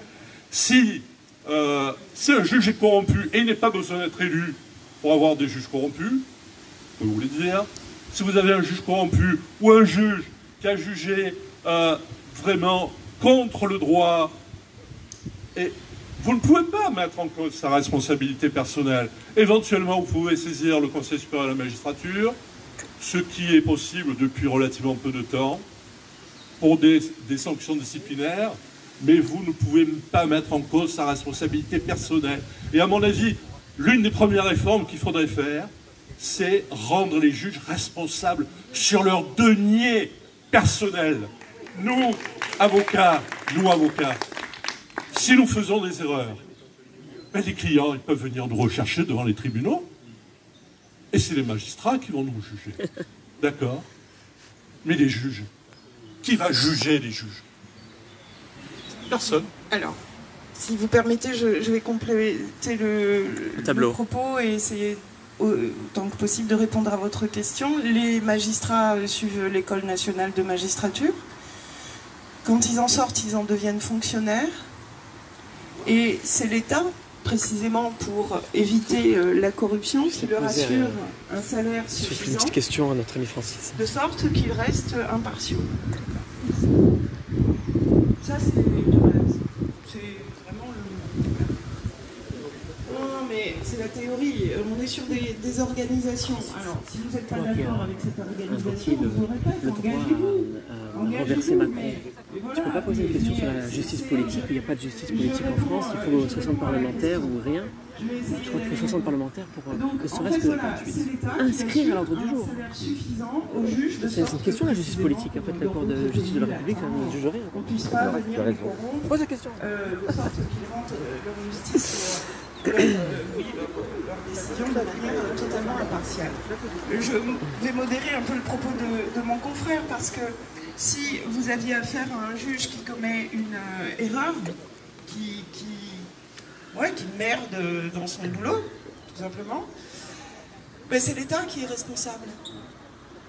Si un juge est corrompu et il n'est pas besoin d'être élu pour avoir des juges corrompus, je peux vous le dire, si vous avez un juge corrompu ou un juge qui a jugé vraiment contre le droit, et vous ne pouvez pas mettre en cause sa responsabilité personnelle. Éventuellement, vous pouvez saisir le Conseil supérieur de la magistrature, ce qui est possible depuis relativement peu de temps, pour des sanctions disciplinaires, mais vous ne pouvez pas mettre en cause sa responsabilité personnelle. Et à mon avis, l'une des premières réformes qu'il faudrait faire, c'est rendre les juges responsables sur leurs deniers personnels. Nous, avocats, si nous faisons des erreurs, ben les clients ils peuvent venir nous rechercher devant les tribunaux, et c'est les magistrats qui vont nous juger. D'accord? Mais les juges, qui va juger les juges? Personne. Alors, si vous permettez, je vais compléter le propos et essayer autant que possible de répondre à votre question. Les magistrats suivent l'école nationale de magistrature. Quand ils en sortent, ils en deviennent fonctionnaires. Et c'est l'État, précisément pour éviter la corruption, qui leur assure un salaire suffisant. Une petite question à notre ami Francis. De sorte qu'ils restent impartiaux. Ça, c'est vraiment le... Non, mais c'est la théorie. On est sur des organisations. Alors, si vous n'êtes pas d'accord avec cette organisation, vous ne pourrez pas renverser Macron. Tu ne peux pas poser une question sur la justice politique, il n'y a pas de justice politique en France, il faut 60 parlementaires ou rien. Je crois qu'il faut 60 parlementaires pour ne serait-ce que inscrire à l'ordre du jour. C'est une question la justice politique, en fait, la Cour de justice de la République, ça ne juge rien. Pose la question. De sorte qu'ils rendent leur justice, leur décision de manière totalement impartiale. Je vais modérer un peu le propos de mon confrère parce que si vous aviez affaire à un juge qui commet une erreur, qui merde dans son boulot, tout simplement, ben c'est l'État qui est responsable.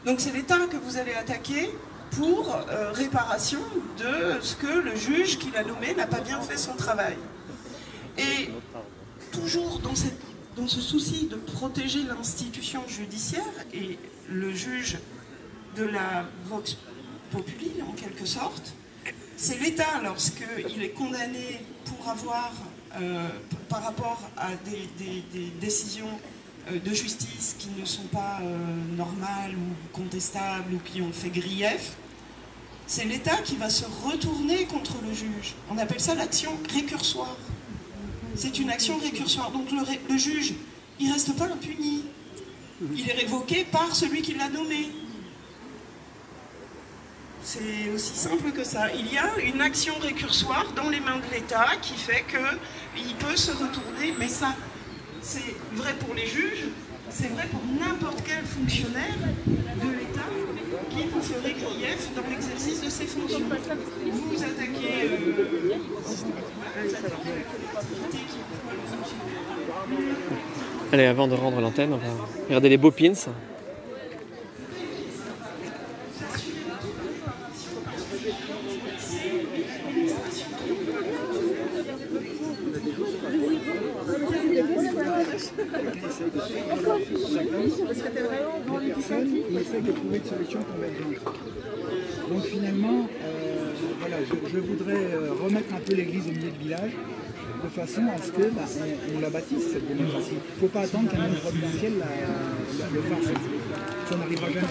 Donc c'est l'État que vous allez attaquer pour réparation de ce que le juge qui l'a nommé n'a pas bien fait son travail. Et toujours dans ce souci de protéger l'institution judiciaire et le juge de la vox populi, en quelque sorte, c'est l'État, lorsqu'il est condamné pour avoir, par rapport à des décisions de justice qui ne sont pas normales ou contestables ou qui ont fait grief, c'est l'État qui va se retourner contre le juge. On appelle ça l'action récursoire. C'est une action récursoire. Donc le juge, il ne reste pas impuni. Il est révoqué par celui qui l'a nommé. C'est aussi simple que ça. Il y a une action récursoire dans les mains de l'État qui fait qu'il peut se retourner, mais ça, c'est vrai pour les juges, c'est vrai pour n'importe quel fonctionnaire de l'État qui vous ferait grief dans l'exercice de ses fonctions. Vous vous attaquez Allez, avant de rendre l'antenne, on va regarder les beaux pins. Il essaie de trouver une solution convergente. Donc finalement, voilà, je voudrais remettre un peu l'église au milieu du village, de façon à ce que on la bâtisse, cette démocratie. Il ne faut pas attendre qu'un homme providentiel le fasse. Ça n'arrivera jamais.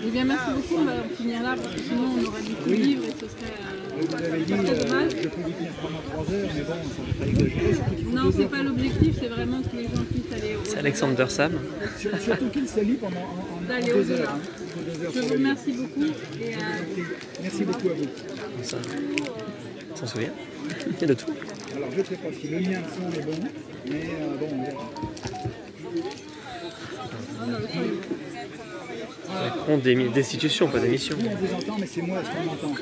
Eh bien, merci beaucoup. On va finir là, parce que sinon on aurait dû tout vivre et ce serait... Vous avez dit, je peux vous tenir pendant 3 heures, mais bon, ça ne peut pas exagérer. Non, c'est pas l'objectif, c'est vraiment que les gens puissent aller au... C'est Alexander Sam. Surtout qu'il se lit pendant 2 heures. Je vous remercie beaucoup. Et merci beaucoup à vous. Ça, on s'en souvient. Il y a de tout. Alors, je ne sais pas si le mien son est bon, mais bon, on verra. On compte destitutions, pas d'émissions. On vous entend, mais c'est moi ce qu'on entend.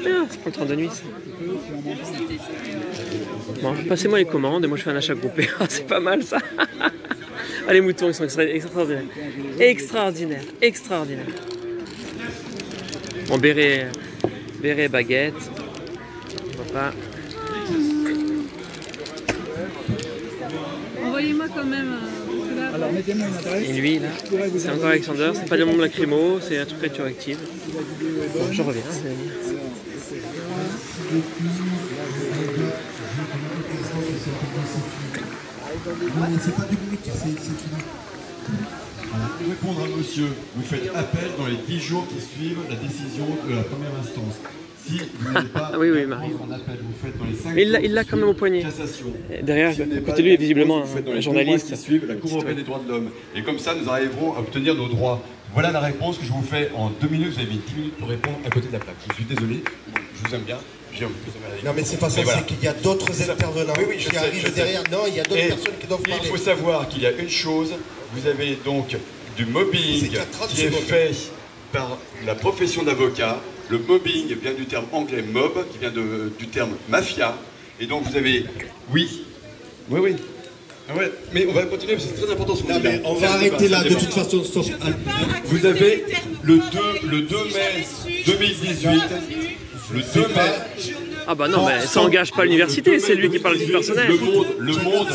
Ah, c'est pour le train de nuit. Ça. Bon, passez-moi les commandes et moi je fais un achat groupé. Ah, c'est pas mal ça. Ah, les moutons, ils sont extraordinaires. Extraordinaires, extraordinaires. Bon, béret, baguette. Papa. envoyez-moi quand même... Alors mettez-moi une adresse. Et lui là, c'est encore Alexander, c'est pas des bombes lacrymo, c'est un truc rétroactif. Bon, je reviens. C'est pas du bruit, c'est fini. Voilà. Pour répondre à monsieur, vous faites appel dans les 10 jours qui suivent la décision de la première instance. Si vous n'avez pas oui, Marie. en appel, vous faites dans les 5 mais il l'a quand même au poignet. Derrière, si à côté de lui, est visiblement un journaliste. Qui suivent la Cour européenne des droits de l'homme. Et comme ça, nous arriverons à obtenir nos droits. Voilà la réponse que je vous fais en 2 minutes. Vous avez 10 minutes pour répondre à côté de la plaque. Je suis désolé, je vous aime bien. Non mais c'est pas ça, c'est qu'il y a d'autres intervenants qui arrivent derrière. Non, il y a d'autres personnes qui doivent parler. Il faut savoir qu'il y a une chose, vous avez donc du mobbing qui est fait par la profession d'avocat. Le mobbing vient du terme anglais mob, qui vient du terme mafia. Et donc vous avez... Oui. Ah ouais, mais on va continuer, parce que c'est très important ce qu'on dit là. On va arrêter là, de toute façon, stop. Vous avez le 2 mai 2018... Le 2 mai... Ah bah non, mais ça engage pas l'université, c'est lui qui parle du personnel. Le monde...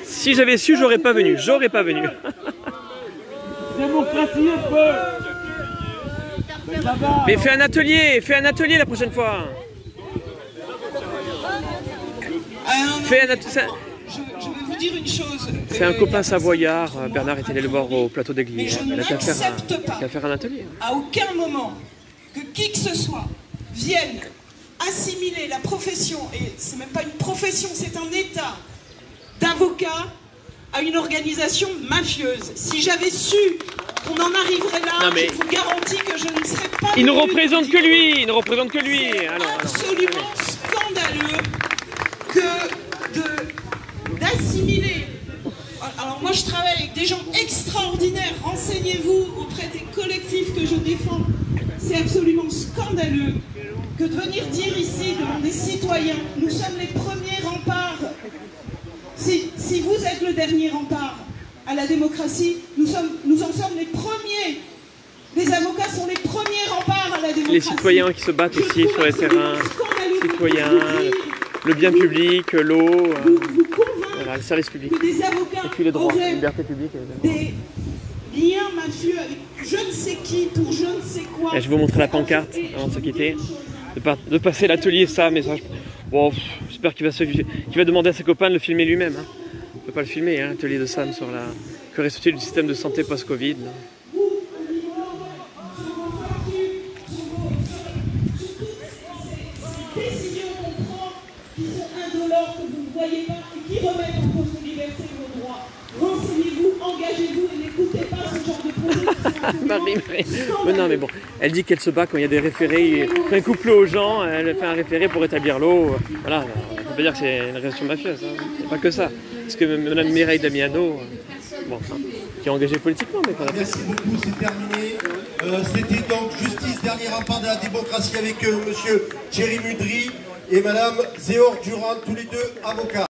Si j'avais su, j'aurais pas venu. Démocratie et peu. Mais fais un atelier la prochaine fois. Fais un atelier. Je vais vous dire une chose. C'est un copain savoyard, Bernard est allé le voir au plateau des Glières. Mais je n'accepte pas, faire un atelier. À aucun moment, que qui que ce soit vienne assimiler la profession, et c'est même pas une profession, c'est un état d'avocat, à une organisation mafieuse. Si j'avais su qu'on en arriverait là, je vous garantis que je ne serais pas... Il ne représente que lui, C'est absolument scandaleux d'assimiler... Alors moi je travaille avec des gens extraordinaires, renseignez-vous auprès des collectifs que je défends. C'est absolument scandaleux que de venir dire ici devant des citoyens, nous sommes les premiers remparts. Si vous êtes le dernier rempart à la démocratie, nous en sommes les premiers. Les avocats sont les premiers remparts à la démocratie. Les citoyens qui se battent aussi sur les terrains, citoyens, le bien public, l'eau, voilà, le service public. Et puis les droits, les libertés publiques. Des liens mafieux avec je ne sais qui pour je ne sais quoi. Et je vais vous montrer la pancarte avant de se quitter. De passer l'atelier ça, mais ça, bon, j'espère qu'il va demander à ses copains de le filmer lui-même. Hein. On ne peut pas le filmer, hein, l'atelier de Sam sur la curiosité du système de santé post-Covid. Indolores que vous ne voyez pas et qui remettent en cause nos libertés et nos droits. Renseignez-vous, engagez-vous et n'écoutez pas ce genre de propos. Marie, non mais bon, elle dit qu'elle se bat quand il y a des référés, quand elle coupe l'eau aux gens, elle fait un référé pour établir l'eau. Voilà, on ne peut pas dire que c'est une organisation mafieuse, hein. C'est pas que ça. Parce que Mme Mireille Damiano, bon, hein, qui est engagée politiquement, mais qu'on a. Merci beaucoup, c'est terminé. C'était donc Justice, dernier rempart de la démocratie avec monsieur Thierry Mudry et madame Zéor Durand, tous les deux avocats.